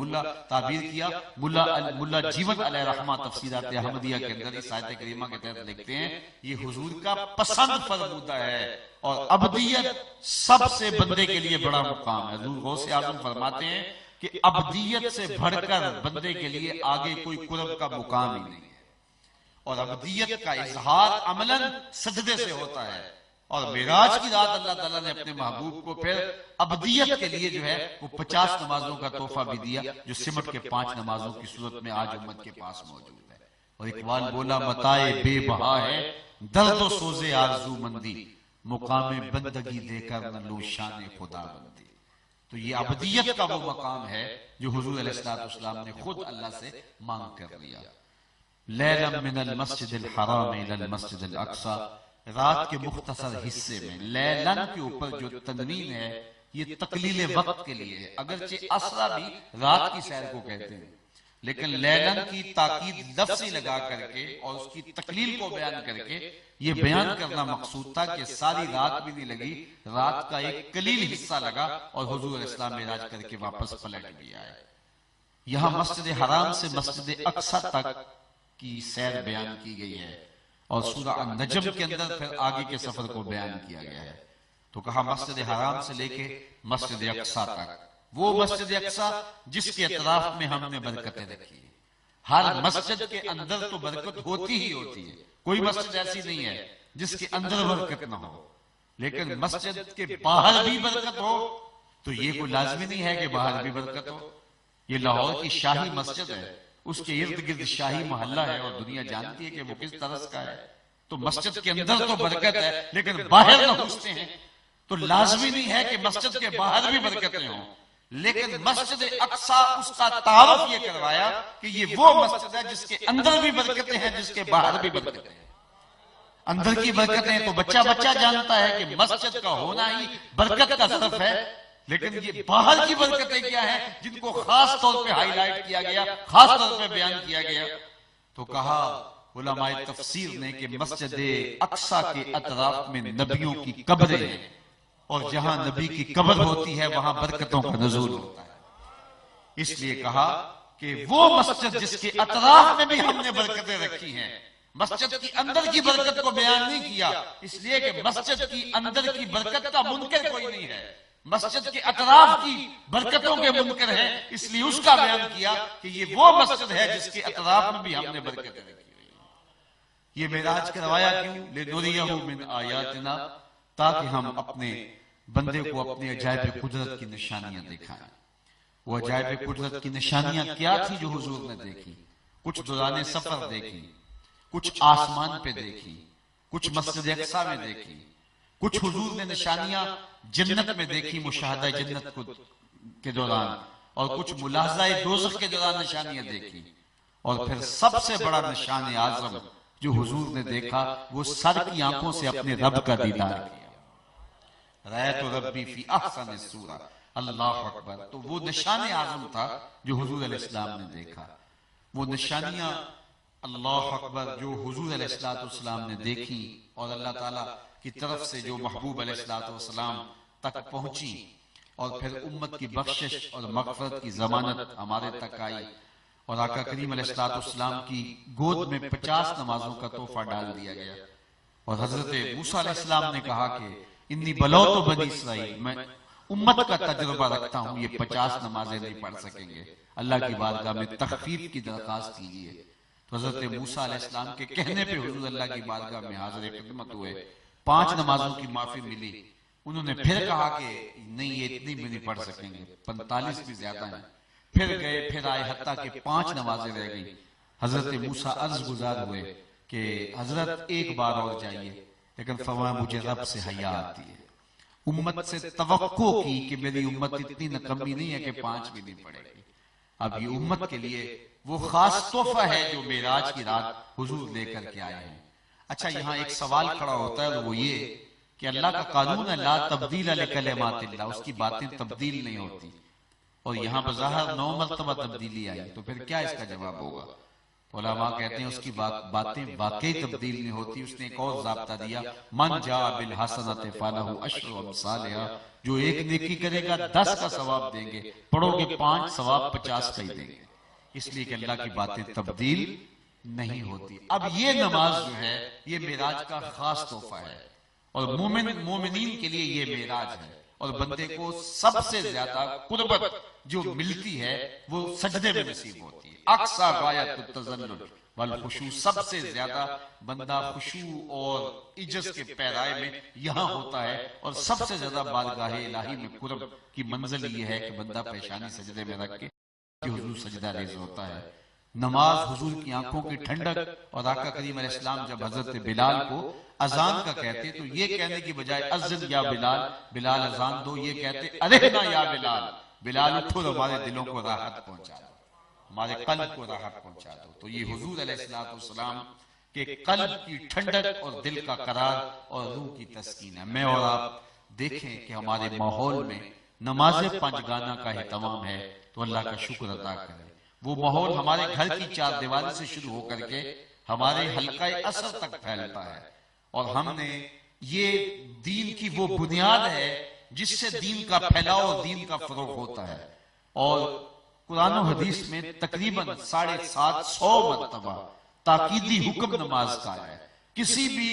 ملا جیون علیہ رحمہ تفسیرات احمدیہ کے اندر اس آیت کریمہ کے تحت لکھتے ہیں یہ حضور کا پسند فرمودہ ہے، اور عبدیت سب سے بندے کے لیے بڑا مقام ہے۔ حضور غوث اعظم فرماتے ہیں کہ عبدیت سے بڑھ کر بندے کے لیے آگے کوئی قرب کا مقام ہی نہیں ہے، اور عبدیت کا اظہار عملاً سجدے سے ہوتا ہے۔ اور معراج کی رات اللہ تعالیٰ نے اپنے محبوب کو پھر عبدیت کے لیے جو ہے وہ 50 نمازوں کا تحفہ بھی دیا، جو سمٹ کے 5 نمازوں کی صورت میں آج امت کے پاس موجود ہے۔ اور اقبال بولا متائے بے بہا ہے درد و سوز آرزو مندی، مقام بندگی دے کر نہ لو شان خدا بندی۔ تو یہ عبدیت کا وہ مقام ہے جو حضور علیہ السلام نے خود اللہ سے مانگ کر لیا۔ لیلا من المسجد الحرام الى المسجد الاقصی، رات کے مختصر حصے میں لیلن کے اوپر جو تنوین ہے یہ تقلیل وقت کے لیے ہے، اگرچہ اسرا بھی رات کی سیر کو کہتے ہیں، لیکن لیلن کی تاکید لفظی لگا کر کے اور اس کی تقلیل کو بیان کر کے یہ بیان کرنا مقصود تھا کہ ساری رات بھی نہیں لگی، رات کا ایک قلیل حصہ لگا اور حضور علیہ السلام معراج کر کے واپس پلٹ بھی آئے۔ یہاں مسجد حرام سے مسجد اقصی تک کی سیر بیان کی گئی ہے، اور سورہ النجم کے اندر پھر آگے کے سفر کو بیان کیا گیا ہے۔ تو کہا مسجد حرام سے لے کے مسجد اقصی تک، وہ مسجد اقصی جس کے اطراف میں ہم نے برکتیں رکھی۔ ہر مسجد کے اندر تو برکت ہوتی ہی ہوتی ہے، کوئی مسجد ایسی نہیں ہے جس کے اندر برکت نہ ہو، لیکن مسجد کے باہر بھی برکت ہو تو یہ کوئی لازمی نہیں ہے کہ باہر بھی برکت ہو۔ یہ لاہور کی شاہی مسجد ہے، اس کے ارد گرد شاہی محلہ ہے، اور دنیا جانتی ہے کہ وہ کس طرز کا ہے۔ تو مسجد کے اندر تو برکت ہے لیکن باہر نہ گھستے ہیں، تو لازمی نہیں ہے کہ مسجد کے باہر بھی برکتیں ہوں، لیکن مسجد اقصی اس کا تعارف یہ کروایا کہ یہ وہ مسجد ہے جس کے اندر بھی برکتیں ہیں، جس کے باہر بھی برکتیں ہیں۔ اندر کی برکتیں تو بچہ جانتا ہے کہ مسجد کا ہونا ہی برکت کا ظرف ہے، لیکن یہ باہر کی برکتیں کیا ہیں جن کو خاص طور پہ ہائی لائٹ کیا گیا، خاص طور پہ بیان کیا گیا۔ تو کہا علماء تفسیر نے کہ مسجد اقصی کے اطراف میں نبیوں کی قبریں ہیں، اور جہاں نبی کی قبر ہوتی ہے وہاں برکتوں کا نزول ہوتا ہے۔ اس لیے کہا کہ وہ مسجد جس کے اطراف میں بھی ہم نے برکتیں رکھی ہیں، مسجد کی اندر کی برکت کو بیان نہیں کیا، اس لیے کہ مسجد کی اندر کی برکت کا منکر کوئی نہیں ہے، مسجد کے اطراف کی برکتوں کے منکر ہیں، اس لیے اس کا بیان کیا کہ یہ وہ مسجد ہے جس کے اطراف میں بھی ہم نے برکتیں رکھی۔ یہ معراج کروایا کیوں؟ لِنُرِيَهُ مِنْ آیَاتِنَا، تاکہ ہم اپنے بندے کو اپنے عجائب قدرت کی نشانیاں دکھائیں۔ وہ عجائب قدرت کی نشانیاں کیا تھی جو حضور نے دیکھی؟ کچھ دوران سفر دیکھی، کچھ آسمان پہ دیکھی، کچھ مسجد اقصی میں دیکھی، کچھ حضور نے نشانیاں جنت میں دیکھی مشاہدہ جنت کے دوران، اور کچھ ملاحظہ دوزخ کے دوران نشانیاں دیکھی، اور پھر سب سے بڑا نشان اعظم جو حضور نے دیکھا وہ سر کی آنکھوں سے اپنے رب کا دیدار کیا، رأیت ربی فی احسن صورہ، اللہ اکبر۔ تو وہ نشان اعظم تھا جو حضور علیہ السلام نے دیکھا۔ وہ نشانیاں اللہ اکبر جو حضور علیہ السلام نے دیکھی اور اللہ تعالیٰ کی طرف سے جو محبوب علیہ السلام تک پہنچی، اور پھر امت کی بخشش اور مغفرت کی ضمانت ہمارے تک آئی، اور آقا کریم علیہ السلام کی گود میں 50 نمازوں کا تحفہ ڈال دیا گیا، اور حضرت موسیٰ علیہ السلام نے کہا کہ انی بلوت بنی اسرائیل، میں امت کا تجربہ رکھتا ہوں، یہ 50 نمازیں نہیں پڑھ سکیں گے، اللہ کی بارگاہ میں تخفیف کی درخواست کیجیے۔ تو حضرت موسیٰ علیہ السلام کے کہنے پہ حضور اللہ کی بارگاہ میں حاضر خدمت ہوئے، 5 نمازوں کی معافی ملی۔ انہوں نے پھر کہا کہ نہیں، یہ اتنی بھی نہیں پڑھ سکیں گے، 45 بھی زیادہ ہیں۔ پھر گئے، پھر آئے، حتیٰ کہ 5 نمازیں رہ گئی۔ حضرت موسیٰ عرض گزار ہوئے کہ حضرت ایک بار اور جائیے، لیکن فرمایا مجھے رب سے حیا آتی ہے۔ امت سے توقع کی کہ میری امت اتنی نکمی نہیں ہے کہ 5 بھی نہیں پڑھے گی۔ اب یہ امت کے لیے وہ خاص تحفہ ہے جو معراج کی رات حضور لے کر کے آئے ہیں۔ اچھا، یہاں ایک سوال کھڑا ہوتا ہے، وہ یہ کہ اللہ کا قانون ہے لا تبدیل لکلمات اللہ، اس کی باتیں تبدیل نہیں ہوتی، اور یہاں بظاہر 9 مرتبہ تبدیلی آئی، تو پھر کیا اس کا جواب ہوگا؟ علماء کہتے ہیں اس کی باتیں واقعی تبدیل نہیں ہوتی۔ اس نے ایک اور ضابطہ دیا، من جاء بالحسنۃ فلہ عشر امثالھا، جو ایک نیکی کرے گا 10 کا ثواب دیں گے، پڑھو گے 5 ثواب 50 کا ہی دیں گے، اس لیے کہ اللہ کی باتیں تبدیل نہیں ہوتی۔ اب یہ نماز جو ہے یہ معراج کا خاص تحفہ ہے، اور مومنین کے لیے یہ معراج ہے، اور بندے کو سب سے زیادہ قربت جو ملتی ہے وہ سجدے میں نصیب ہوتی ہے۔ اقصی غایت التذلل والخشوع، سب سے زیادہ بندہ خشوع اور عجز کے پیرائے میں یہاں ہوتا ہے، اور سب سے زیادہ بارگاہ الہی میں قرب کی منزل یہ ہے کہ بندہ پیشانی سجدے میں رکھ کے کہ حضور سجدہ ریز ہوتا ہے۔ نماز حضور کی آنکھوں کی ٹھنڈک، اور آقا کریم علیہ السلام جب حضرت بلال کو اذان کا کہتے تو یہ کہنے کی بجائے اذن یا بلال، بلال اذان دو، یہ کہتے ارہنا یا بلال، بلال اٹھو تو ہمارے دلوں کو راحت پہنچا دو، ہمارے قلب کو راحت پہنچا دو۔ تو یہ حضور علیہ السلام کے قلب کی ٹھنڈک اور دل کا قرار اور روح کی تسکین ہے۔ میں اور آپ دیکھیں کہ ہمارے ماحول میں نماز 5 گانا کا اہتمام ہے تو اللہ کا شکر ادا کریں۔ وہ ماحول ہمارے گھر کی 4 دیواری سے شروع ہو کر کے ہمارے حلقہ اثر تک پھیلتا ہے، اور ہم نے یہ دین کی وہ بنیاد ہے جس سے دین کا پھیلاؤ اور دین کا فروغ ہوتا ہے، اور قرآن و حدیث میں تقریباً 750 مرتبہ تاکیدی حکم نماز کا ہے۔ کسی بھی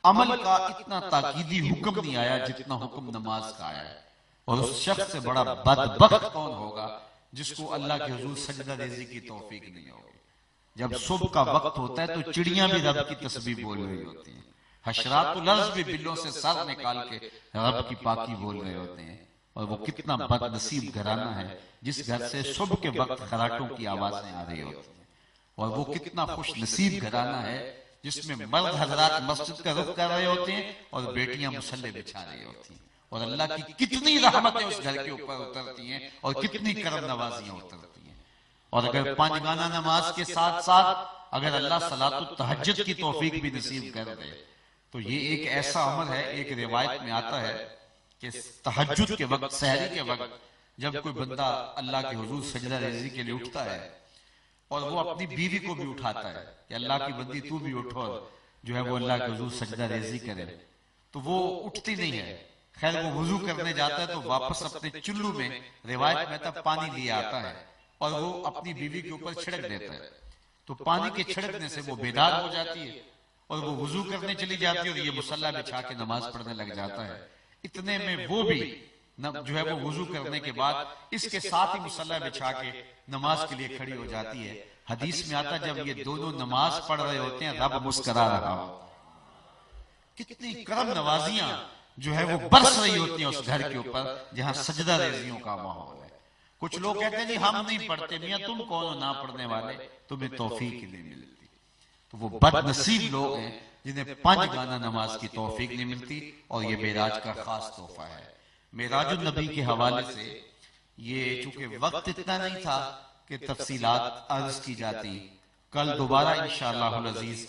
عمل کا اتنا تاکیدی حکم نہیں آیا جتنا حکم نماز کا آیا ہے، اور اس شخص سے بڑا بدبخت کون ہوگا جس کو اللہ کے حضور سجدہ ریزی کی توفیق نہیں ہوگی۔ جب صبح کا وقت ہوتا ہے تو چڑیاں بھی رب کی تسبیح بول رہی ہوتی ہیں، حشرات الارض بھی بلوں سے سر نکال کے رب کی پاکی بول رہے ہوتے ہیں، اور وہ کتنا بد نصیب گھرانہ ہے جس گھر سے صبح کے وقت خراٹوں کی آوازیں آ رہی ہوتی ہیں، اور وہ کتنا خوش نصیب گھرانہ ہے جس میں مرد حضرات مسجد کا رخ کر رہے ہوتے ہیں اور بیٹیاں مصلے بچھا رہی ہوتی ہیں، اور اللہ کی کتنی رحمتیں اس گھر کے اوپر اترتی ہیں اور کتنی کرم نوازیاں اترتی ہیں۔ اور اگر 5 گانا نماز کے ساتھ ساتھ اگر اللہ صلاۃ التہجد کی توفیق بھی نصیب کر دے تو یہ ایک ایسا عمل ہے۔ ایک روایت میں آتا ہے کہ تہجد کے وقت، سحری کے وقت جب کوئی بندہ اللہ کے حضور سجدہ ریزی کے لیے اٹھتا ہے اور وہ اپنی بیوی کو بھی اٹھاتا ہے کہ اللہ کی بندی تو بھی اٹھو، جو ہے وہ اللہ کے حضور سجدہ ریزی کرے، تو وہ اٹھتی نہیں ہے۔ خیر وہ وضو کرنے جاتا ہے تو واپس اپنے چلو میں روایت میں تب پانی لے آتا ہے اور وہ اپنی بیوی کے اوپر چھڑک دیتا ہے، تو پانی کے چھڑکنے سے وہ بیدار ہو جاتی ہے اور وہ وضو کرنے چلی جاتی ہے، اور یہ مصلی بچھا کے نماز پڑھنے لگ جاتا ہے۔ اتنے میں وہ بھی جو ہے وہ وضو کرنے کے بعد اس کے ساتھ ہی مصلی بچھا کے نماز کے لیے کھڑی ہو جاتی ہے۔ حدیث میں آتا جب یہ دونوں نماز پڑھ رہے ہوتے ہیں رب مسکرا رہا ہوتا ہے۔ کتنی کرم نوازیاں جو ہے وہ برس رہی ہوتی ہیں اس گھر کے اوپر جہاں سجدہ ریزیوں کا ماحول ہے۔ کچھ لوگ کہتے ہیں جی ہم نہیں پڑھتے، میاں تم کون ہو نہ پڑھنے والے، تمہیں توفیق نہیں ملتی۔ تو وہ بد نصیب لوگ ہیں جنہیں 5 گانا نماز کی توفیق نہیں ملتی، اور یہ معراج کا خاص تحفہ ہے۔ معراج النبی کے حوالے سے یہ چونکہ وقت اتنا نہیں تھا کہ تفصیلات عرض کی جاتی، کل دوبارہ انشاءاللہ العزیز